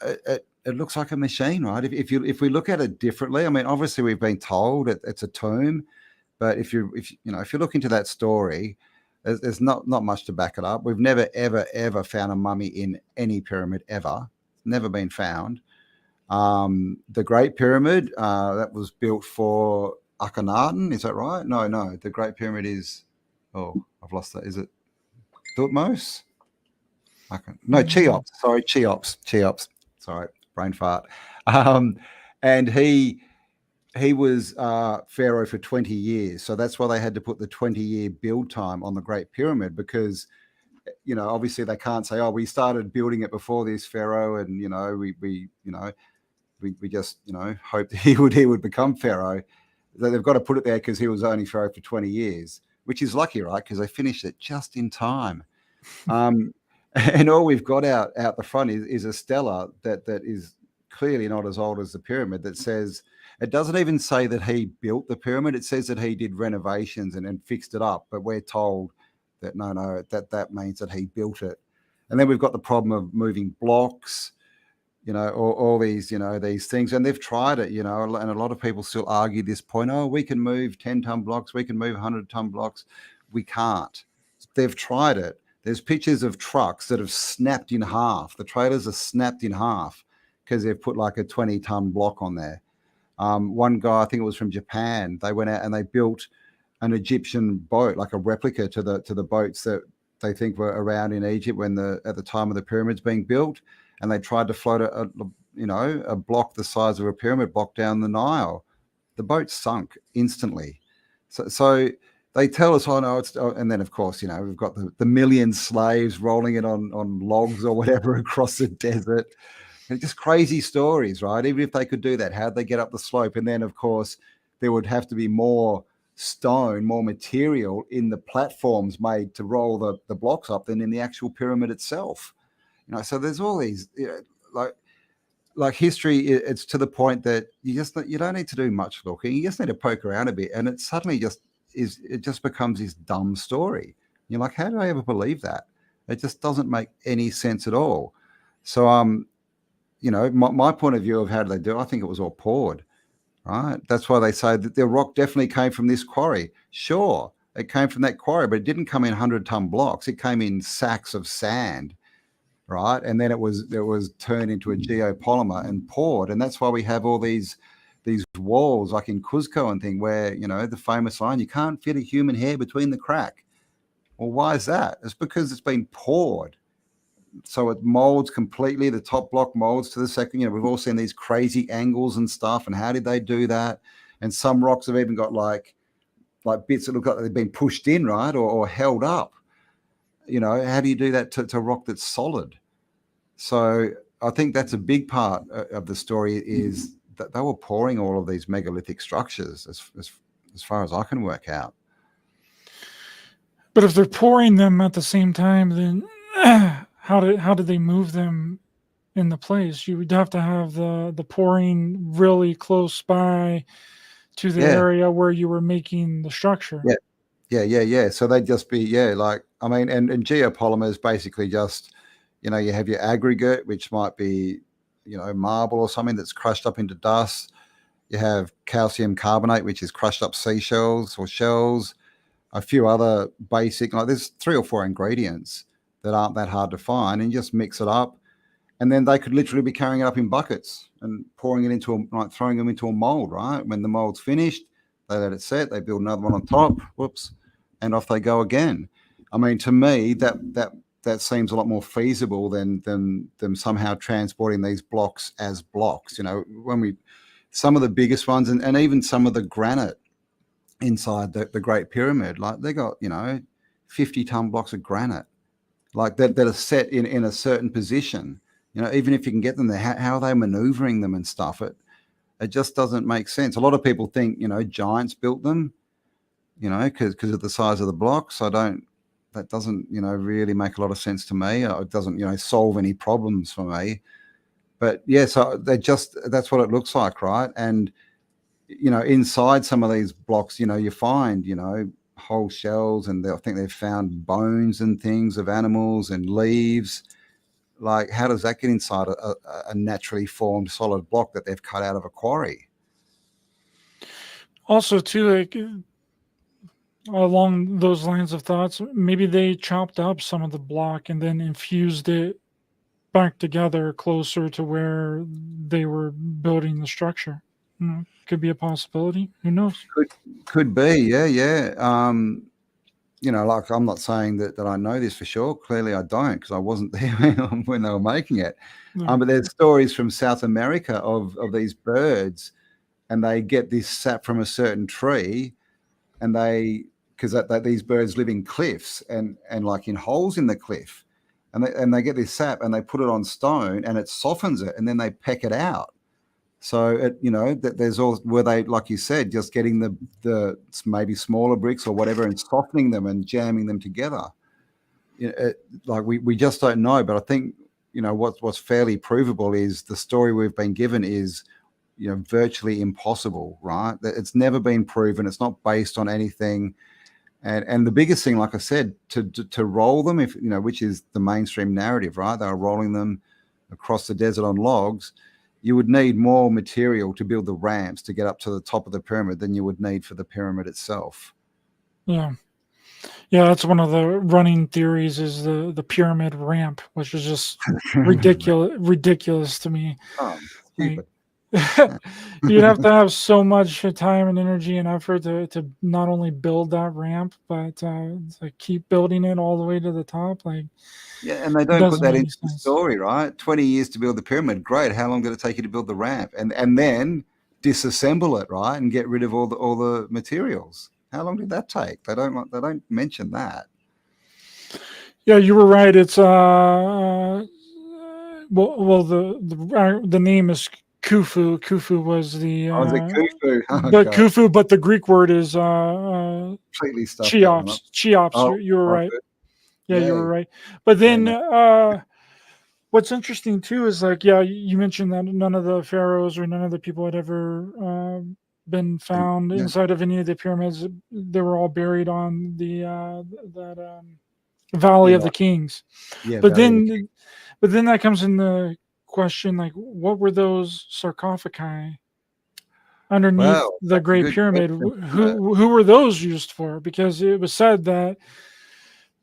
It looks like a machine, right? If we look at it differently, I mean, obviously we've been told it's a tomb, but if you look into that story, there's not much to back it up. We've never ever found a mummy in any pyramid ever. Never been found. The Great Pyramid that was built for Akhenaten, is that right? No. The Great Pyramid is, I've lost that. Is it Thutmose? No, Cheops. Sorry, Cheops. Sorry, brain fart. And he was pharaoh for 20 years, so that's why they had to put the 20-year build time on the Great Pyramid, because, you know, obviously they can't say, oh, we started building it before this pharaoh, and, you know, we just, you know, hoped he would become pharaoh. They've got to put it there because he was only pharaoh for 20 years, which is lucky, right? Because they finished it just in time. And all we've got out the front is a stela that is clearly not as old as the pyramid. That says, it doesn't even say that he built the pyramid. It says that he did renovations and fixed it up. But we're told that no, that means that he built it. And then we've got the problem of moving blocks, you know, all these, you know, these things. And they've tried it, you know, and a lot of people still argue this point, oh, we can move 10-ton blocks, we can move 100-ton blocks. We can't. They've tried it. There's pictures of trucks that have snapped in half. The trailers are snapped in half because they've put like a 20-ton block on there. One guy, I think it was from Japan, they went out and they built an Egyptian boat, like a replica to the boats that they think were around in Egypt at the time of the pyramids being built. And they tried to float a block the size of a pyramid block down the Nile. The boat sunk instantly. So they tell us, oh no, and then of course, you know, we've got the million slaves rolling it on logs or whatever across the desert. And just crazy stories, right? Even if they could do that, how'd they get up the slope? And then of course, there would have to be more stone, more material in the platforms made to roll the blocks up than in the actual pyramid itself. You know, so there's all these, you know, like history. It's to the point that you don't need to do much looking. You just need to poke around a bit, and it suddenly just becomes this dumb story. You're like, how did I ever believe that? It just doesn't make any sense at all. So my point of view of how do they do it, I think it was all poured, right? That's why they say that the rock definitely came from this quarry. Sure, it came from that quarry, but it didn't come in 100-ton blocks. It came in sacks of sand, right? And then it was turned into a geopolymer and poured. And that's why we have all these walls like in Cuzco and thing where, the famous line, you can't fit a human hair between the crack. Well, why is that? It's because it's been poured. So it molds completely. The top block molds to the second. We've all seen these crazy angles and stuff. And how did they do that? And some rocks have even got like bits that look like they've been pushed in, right, or held up. How do you do that to rock that's solid? So I think that's a big part of the story is that they were pouring all of these megalithic structures, as far as I can work out. But if they're pouring them at the same time, then how did they move them in the place? You would have to have the pouring really close by to the area where you were making the structure. Yeah. So they'd just be, and geopolymer is basically just, you have your aggregate, which might be, marble or something that's crushed up into dust. You have calcium carbonate, which is crushed up seashells or shells. A few other basic, there's 3 or 4 ingredients that aren't that hard to find, and you just mix it up. And then they could literally be carrying it up in buckets and pouring it into throwing them into a mold, right? When the mold's finished, they let it set, they build another one on top, and off they go again. To me, that seems a lot more feasible than them somehow transporting these blocks as blocks. Some of the biggest ones and even some of the granite inside the Great Pyramid, like they got 50-ton blocks of granite, like that are set in a certain position. Even if you can get them there, how are they maneuvering them and stuff? It just doesn't make sense. A lot of people think giants built them, because of the size of the blocks. That doesn't really make a lot of sense to me. It doesn't solve any problems for me. But yeah, so that's what it looks like, right? And inside some of these blocks, you find, whole shells, and I think they've found bones and things of animals and leaves. Like, how does that get inside a naturally formed solid block that they've cut out of a quarry? Also, too, like along those lines of thoughts, maybe they chopped up some of the block and then infused it back together closer to where they were building the structure. Could be a possibility. Who knows? Could be, yeah. Like, I'm not saying that I know this for sure. Clearly I don't, because I wasn't there when they were making it. But there's stories from South America of these birds, and they get this sap from a certain tree, and because these birds live in cliffs and like in holes in the cliff, and they get this sap and they put it on stone and it softens it, and then they peck it out. So that there's all where they, like you said, just getting the maybe smaller bricks or whatever and softening them and jamming them together. Like we just don't know. But I think what's fairly provable is the story we've been given is virtually impossible, right? That it's never been proven. It's not based on anything. And the biggest thing, like I said, to roll them, which is the mainstream narrative, right? They were rolling them across the desert on logs. You would need more material to build the ramps to get up to the top of the pyramid than you would need for the pyramid itself. Yeah, that's one of the running theories, is the pyramid ramp, which is just ridiculous to me. Oh, stupid. You'd have to have so much time and energy and effort to not only build that ramp, but to keep building it all the way to the top. Yeah, and they don't put that into the story, right? 20 years to build the pyramid. Great. How long did it take you to build the ramp? And then disassemble it, right? And get rid of all the materials. How long did that take? They don't mention that. Yeah, you were right. It's the name is Khufu. Khufu was the Khufu? but Khufu, but the Greek word is completely stuffed. Cheops. You were right. Good. Yeah, you were right. But then what's interesting too is you mentioned that none of the pharaohs or none of the people had ever been found inside of any of the pyramids. They were all buried on the Valley of the Kings. Yeah, but then that comes in the question, like, what were those sarcophagi underneath Well, the that's a Great good Pyramid? question. Who were those used for? Because it was said that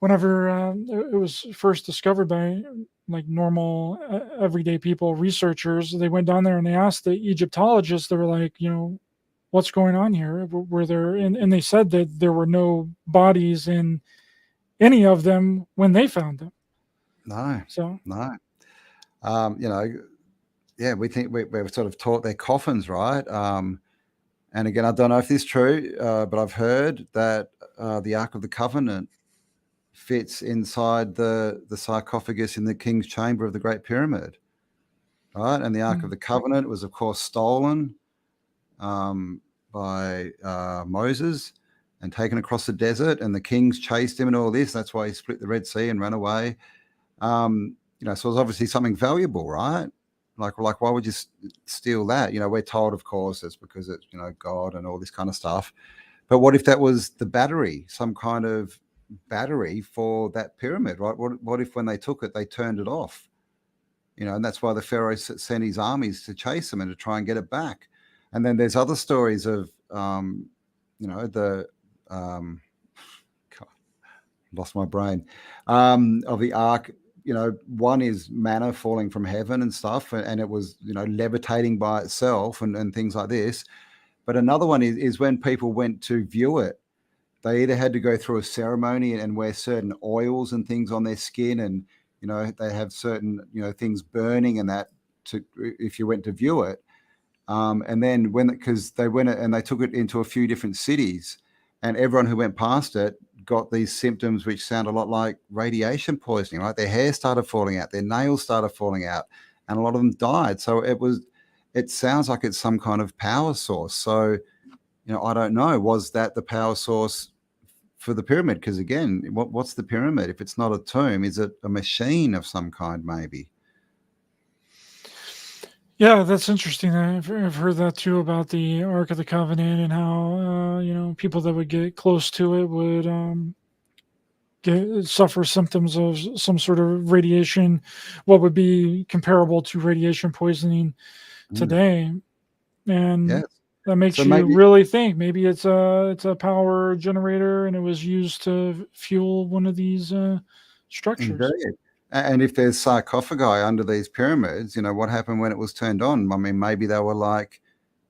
whenever it was first discovered by like normal everyday people, researchers, they went down there and they asked the Egyptologists. They were like, what's going on here? Were there? And they said that there were no bodies in any of them when they found them. No, So no. You know, yeah, we think we're sort of taught they're coffins, right? And again, I don't know if this is true, but I've heard that the Ark of the Covenant fits inside the sarcophagus in the king's chamber of the Great Pyramid, right? And the Ark of the Covenant was, of course, stolen by Moses and taken across the desert, and the kings chased him and all this. That's why he split the Red Sea and ran away. So it's obviously something valuable, right? Like why would you steal that? We're told, of course, it's because it's God and all this kind of stuff. But what if that was the battery, some kind of battery for that pyramid, right? What if when they took it, they turned it off? And that's why the Pharaoh sent his armies to chase them and to try and get it back. And then there's other stories of, the God, lost my brain, of the ark. One is manna falling from heaven and stuff, and it was, levitating by itself and things like this. But another one is when people went to view it, they either had to go through a ceremony and wear certain oils and things on their skin, and they have certain things burning and that if you went to view it. And then because they went and they took it into a few different cities, and everyone who went past it got these symptoms which sound a lot like radiation poisoning, right? Their hair started falling out, their nails started falling out, and a lot of them died. So it sounds like it's some kind of power source. So, I don't know, was that the power source for the pyramid? Because again, what's the pyramid? If it's not a tomb, is it a machine of some kind, maybe? yeah, that's interesting. I've heard that too about the Ark of the Covenant and how people that would get close to it would suffer symptoms of some sort of radiation, what would be comparable to radiation poisoning today. And Yes. that makes So you maybe really think maybe it's a power generator and it was used to fuel one of these structures. indeed. And if there's sarcophagi under these pyramids, what happened when it was turned on? I mean, maybe they were like,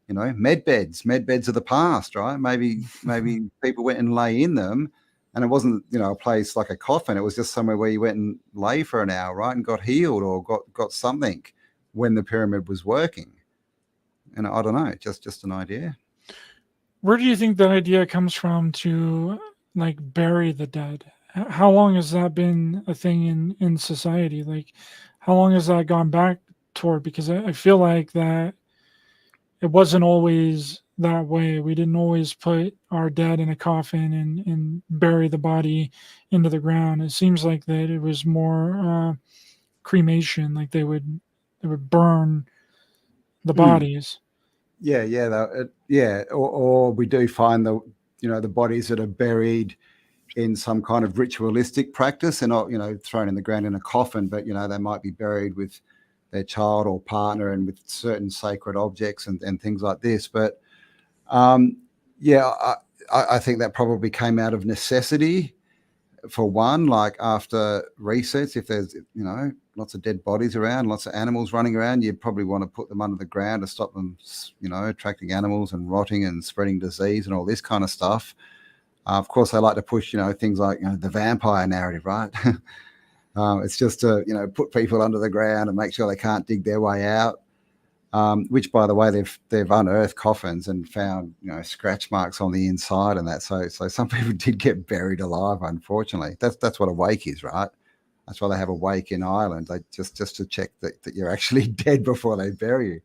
med beds of the past, right? Maybe people went and lay in them, and it wasn't, a place like a coffin. It was just somewhere where you went and lay for an hour, right, and got healed or got something when the pyramid was working. And I don't know, just an idea. Where do you think that idea comes from to like bury the dead? How long has that been a thing in society? Like, how long has that gone back toward? Because I feel like that it wasn't always that way. We didn't always put our dead in a coffin and bury the body into the ground. It seems like that it was more cremation, like they would burn the bodies. Yeah. Or we do find the bodies that are buried in some kind of ritualistic practice. They're not, thrown in the ground in a coffin, but they might be buried with their child or partner and with certain sacred objects and things like this. But I think that probably came out of necessity. For one, like after resets, if there's lots of dead bodies around, lots of animals running around, you'd probably want to put them under the ground to stop them, attracting animals and rotting and spreading disease and all this kind of stuff. Of course, they like to push, things like the vampire narrative, right? It's just to put people under the ground and make sure they can't dig their way out. Which, by the way, they've unearthed coffins and found scratch marks on the inside and that. So some people did get buried alive. Unfortunately, that's what a wake is, right? That's why they have a wake in Ireland. They just to check that you're actually dead before they bury you.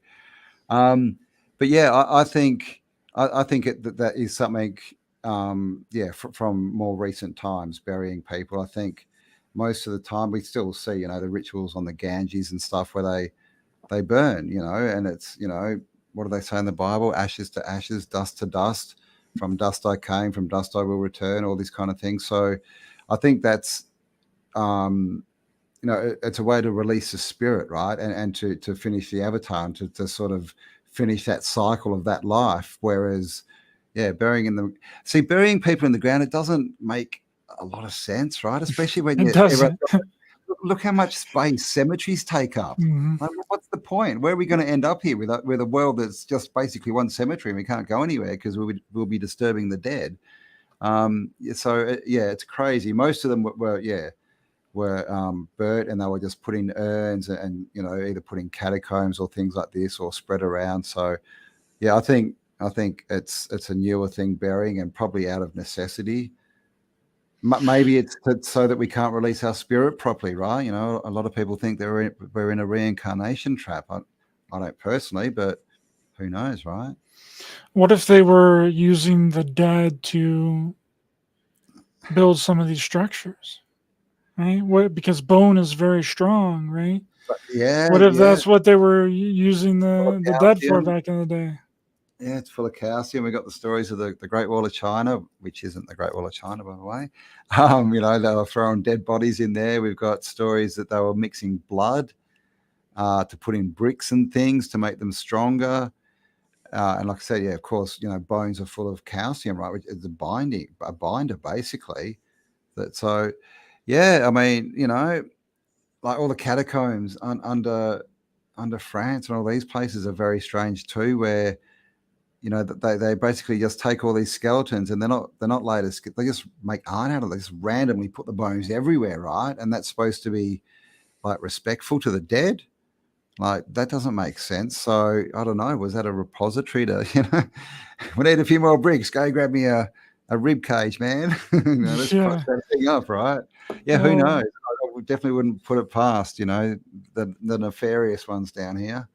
But yeah, I think that is something. From more recent times, burying people. I think most of the time we still see the rituals on the Ganges and stuff where they burn, and it's, what do they say in the Bible? Ashes to ashes, dust to dust. From dust I came, from dust I will return, all these kind of things. So I think that's, it's a way to release the spirit, right? And to finish the avatar and to sort of finish that cycle of that life. Whereas, burying people in the ground, it doesn't make a lot of sense, right? Especially when It doesn't. Look how much space cemeteries take up. Mm-hmm. Like, what's the point? Where are we going to end up here with a world that's just basically one cemetery and we can't go anywhere because we'll be disturbing the dead? It's crazy. Most of them were burnt, and they were just put in urns and either put in catacombs or things like this, or spread around. So I think it's a newer thing, burying, and probably out of necessity. Maybe it's so that we can't release our spirit properly, right? A lot of people think we're in a reincarnation trap. I don't personally, but who knows, right? What if they were using the dead to build some of these structures, right? Because bone is very strong, right? What if that's what they were using the dead for back in the day? Yeah, it's full of calcium. We got the stories of the Great Wall of China, which isn't the Great Wall of China, by the way. They were throwing dead bodies in there. We've got stories that they were mixing blood to put in bricks and things to make them stronger. And like I said, of course, bones are full of calcium, right? Which is a binder, basically. I mean, like all the catacombs under France and all these places are very strange too, where they basically just take all these skeletons and they're not laid as, they just make iron out of it. They just randomly put the bones everywhere, right? And that's supposed to be like respectful to the dead. Like, that doesn't make sense. So I don't know. Was that a repository to, we need a few more bricks. Go grab me a rib cage, man. Let's punch that thing up, right? Yeah, who knows? I definitely wouldn't put it past, the nefarious ones down here.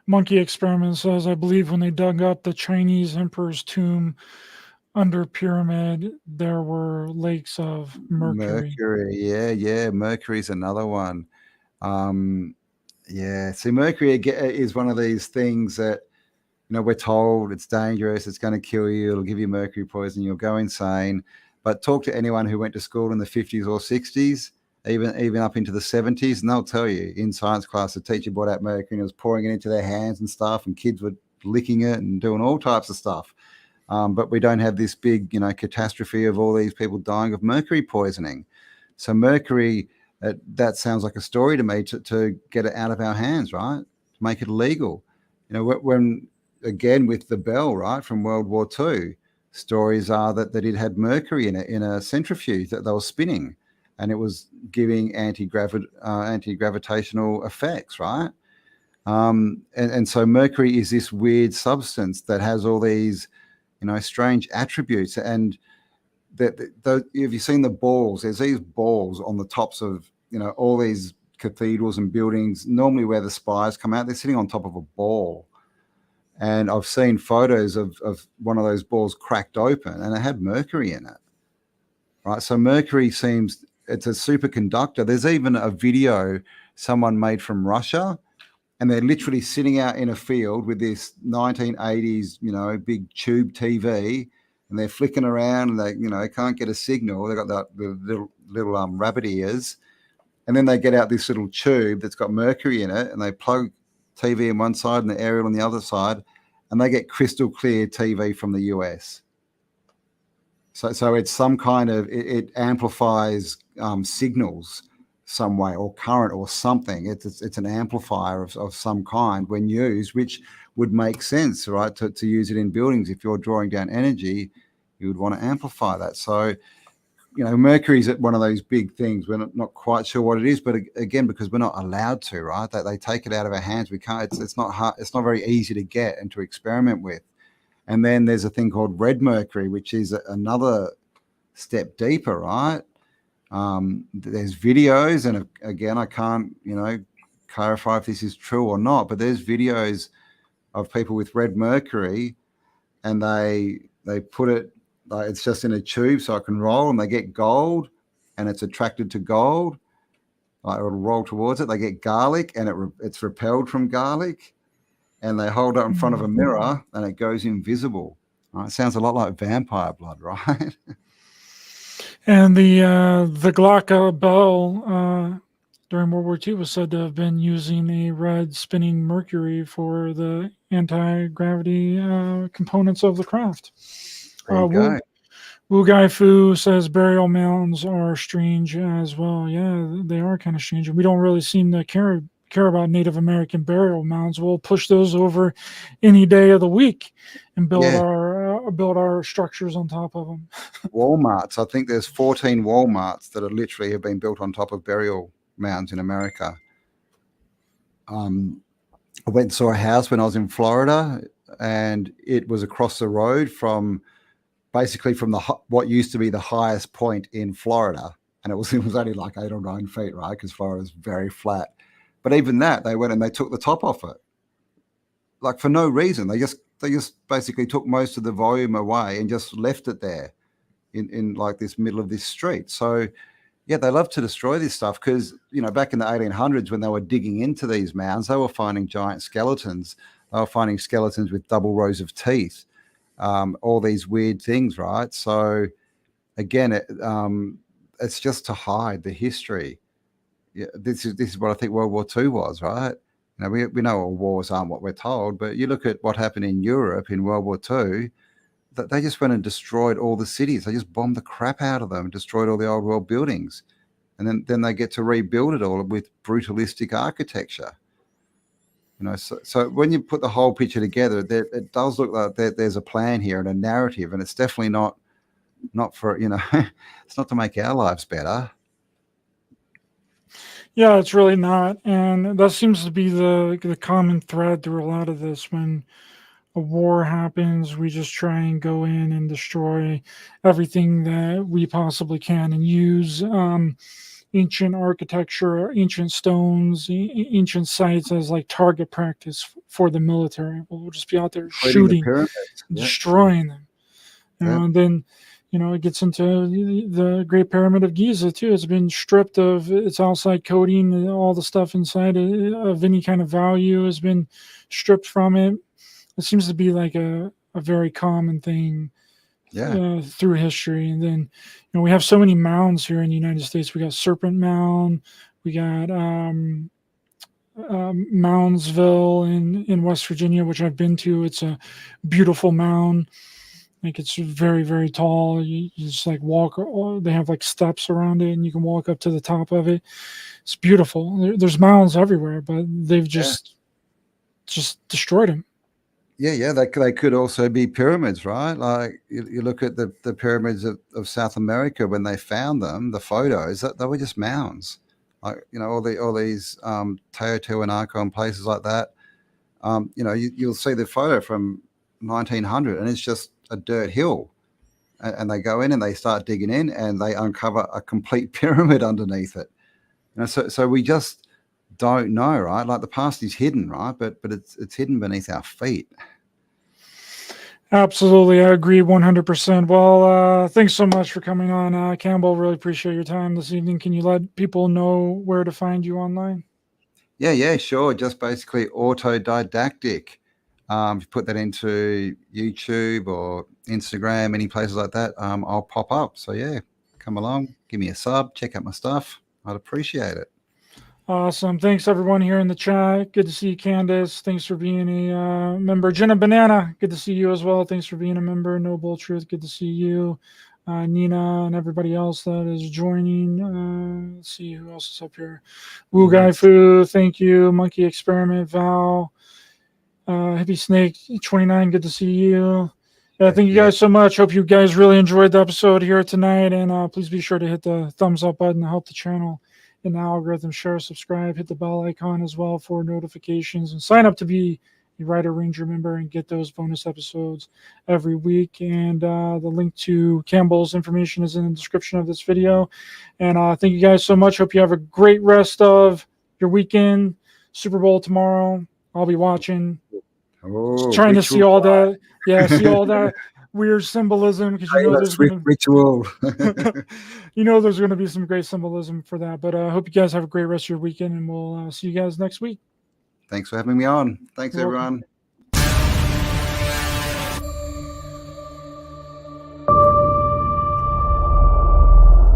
Monkey Experiment says, I believe when they dug up the Chinese emperor's tomb under pyramid, there were lakes of mercury. Mercury's another one. See, mercury is one of these things that we're told it's dangerous, it's going to kill you, it'll give you mercury poison, you'll go insane. But talk to anyone who went to school in the 50s or 60s, even up into the 70s, and they'll tell you in science class the teacher brought out mercury and it was pouring it into their hands and stuff, and kids were licking it and doing all types of stuff. But we don't have this big catastrophe of all these people dying of mercury poisoning. So mercury, that sounds like a story to me, to get it out of our hands, right? To make it illegal. When again with the bell, right, from World War II, stories are that it had mercury in it, in a centrifuge that they were spinning, and it was giving anti-gravitational effects, right? And so mercury is this weird substance that has all these, strange attributes. And have you seen the balls? There's these balls on the tops of, all these cathedrals and buildings, normally where the spires come out, they're sitting on top of a ball. And I've seen photos of one of those balls cracked open and it had mercury in it, right? So mercury it's a superconductor. There's even a video someone made from Russia, and they're literally sitting out in a field with this 1980s, big tube TV, and they're flicking around and they, can't get a signal. They've got the little rabbit ears. And then they get out this little tube that's got mercury in it, and they plug TV on one side and the aerial on the other side, and they get crystal clear TV from the US. So it's some kind of, it amplifies signals some way, or current or something. It's an amplifier of some kind when used, which would make sense, right? To use it in buildings. If you're drawing down energy, you would want to amplify that. So, mercury is one of those big things. We're not quite sure what it is, but again, because we're not allowed to, right? They take it out of our hands. We can't. It's not hard. It's not very easy to get and to experiment with. And then there's a thing called red mercury, which is another step deeper, right? There's videos, and again, I can't, clarify if this is true or not, but there's videos of people with red mercury, and they put it, it's just in a tube so it can roll, and they get gold, and it's attracted to gold. It'll roll towards it. They get garlic, and it's repelled from garlic, and they hold it in front of a mirror, and it goes invisible. Right? It sounds a lot like vampire blood, right? And the Glocka bell during World War II was said to have been using a red spinning mercury for the anti-gravity components of the craft. There you go. Wu Gai Fu says burial mounds are strange as well. Yeah, they are kind of strange. We don't really seem to care about Native American burial mounds. We'll push those over any day of the week and build our structures on top of them. Walmarts. I think there's 14 Walmarts that are literally have been built on top of burial mounds in America. I went and saw a house when I was in Florida, and it was across the road from basically from what used to be the highest point in Florida, and it was only like 8 or 9 feet, right? Because Florida is very flat. But even that, they went and they took the top off it, like for no reason. They just basically took most of the volume away and just left it there in like this middle of this street. So yeah, they love to destroy this stuff because, you know, back in the 1800s when they were digging into these mounds, they were finding giant skeletons. They were finding skeletons with double rows of teeth, all these weird things, right? So again, it's just to hide the history. Yeah, this is what I think World War II was, right? You know, we know all wars aren't what we're told, but you look at what happened in Europe in World War II, that they just went and destroyed all the cities. They just bombed the crap out of them and destroyed all the old world buildings. And then they get to rebuild it all with brutalistic architecture. You know, so when you put the whole picture together, it does look like there's a plan here and a narrative, and it's definitely not for, you know, it's not to make our lives better. Yeah, it's really not. And that seems to be the common thread through a lot of this. When a war happens, we just try and go in and destroy everything that we possibly can and use ancient architecture, ancient stones, ancient sites as like target practice for the military. We'll just be out there shooting, destroying them. You know, and then, you know, it gets into the Great Pyramid of Giza too. It's been stripped of its outside coating, and all the stuff inside of any kind of value has been stripped from it. It seems to be like a very common thing through history. And then, you know, we have so many mounds here in the United States. We got Serpent Mound. We got Moundsville in West Virginia, which I've been to. It's a beautiful mound. Like, it's very, very tall. You just like walk. They have like steps around it, and you can walk up to the top of it. It's beautiful. There's mounds everywhere, but they've just destroyed them. Yeah, they could also be pyramids, right? Like you look at the pyramids of South America when they found them, the photos, that they were just mounds. Like, you know, all these Teotihuacan and places like that. You know, you'll see the photo from 1900, and it's just a dirt hill, and they go in and they start digging in, and they uncover a complete pyramid underneath it. You know, so we just don't know, right? Like, the past is hidden, right? But it's hidden beneath our feet. Absolutely, I agree 100%. Well, thanks so much for coming on, Campbell. Really appreciate your time this evening. Can you let people know where to find you online? Yeah, sure. Just basically autodidactic. If you put that into YouTube or Instagram, any places like that, I'll pop up. So yeah, come along, give me a sub, check out my stuff. I'd appreciate it. Awesome. Thanks everyone here in the chat. Good to see you, Candace. Thanks for being a member. Jenna Banana, good to see you as well. Thanks for being a member. Noble Truth, good to see you. Nina and everybody else that is joining. Let's see who else is up here. Wu Gai Fu, thank you. Monkey Experiment, Val. Hippie Snake 29, good to see you. Thank you guys so much. Hope you guys really enjoyed the episode here tonight. And please be sure to hit the thumbs up button to help the channel in the algorithm. Share, subscribe, hit the bell icon as well for notifications, and sign up to be a Writer Ranger member and get those bonus episodes every week. And the link to Campbell's information is in the description of this video. And thank you guys so much. Hope you have a great rest of your weekend. Super Bowl tomorrow. I'll be watching. Trying to see all that. Yeah, see all that weird symbolism, because you know there's ritual. You know there's going to be some great symbolism for that. But I hope you guys have a great rest of your weekend, and we'll see you guys next week. Thanks for having me on. Thanks, everyone.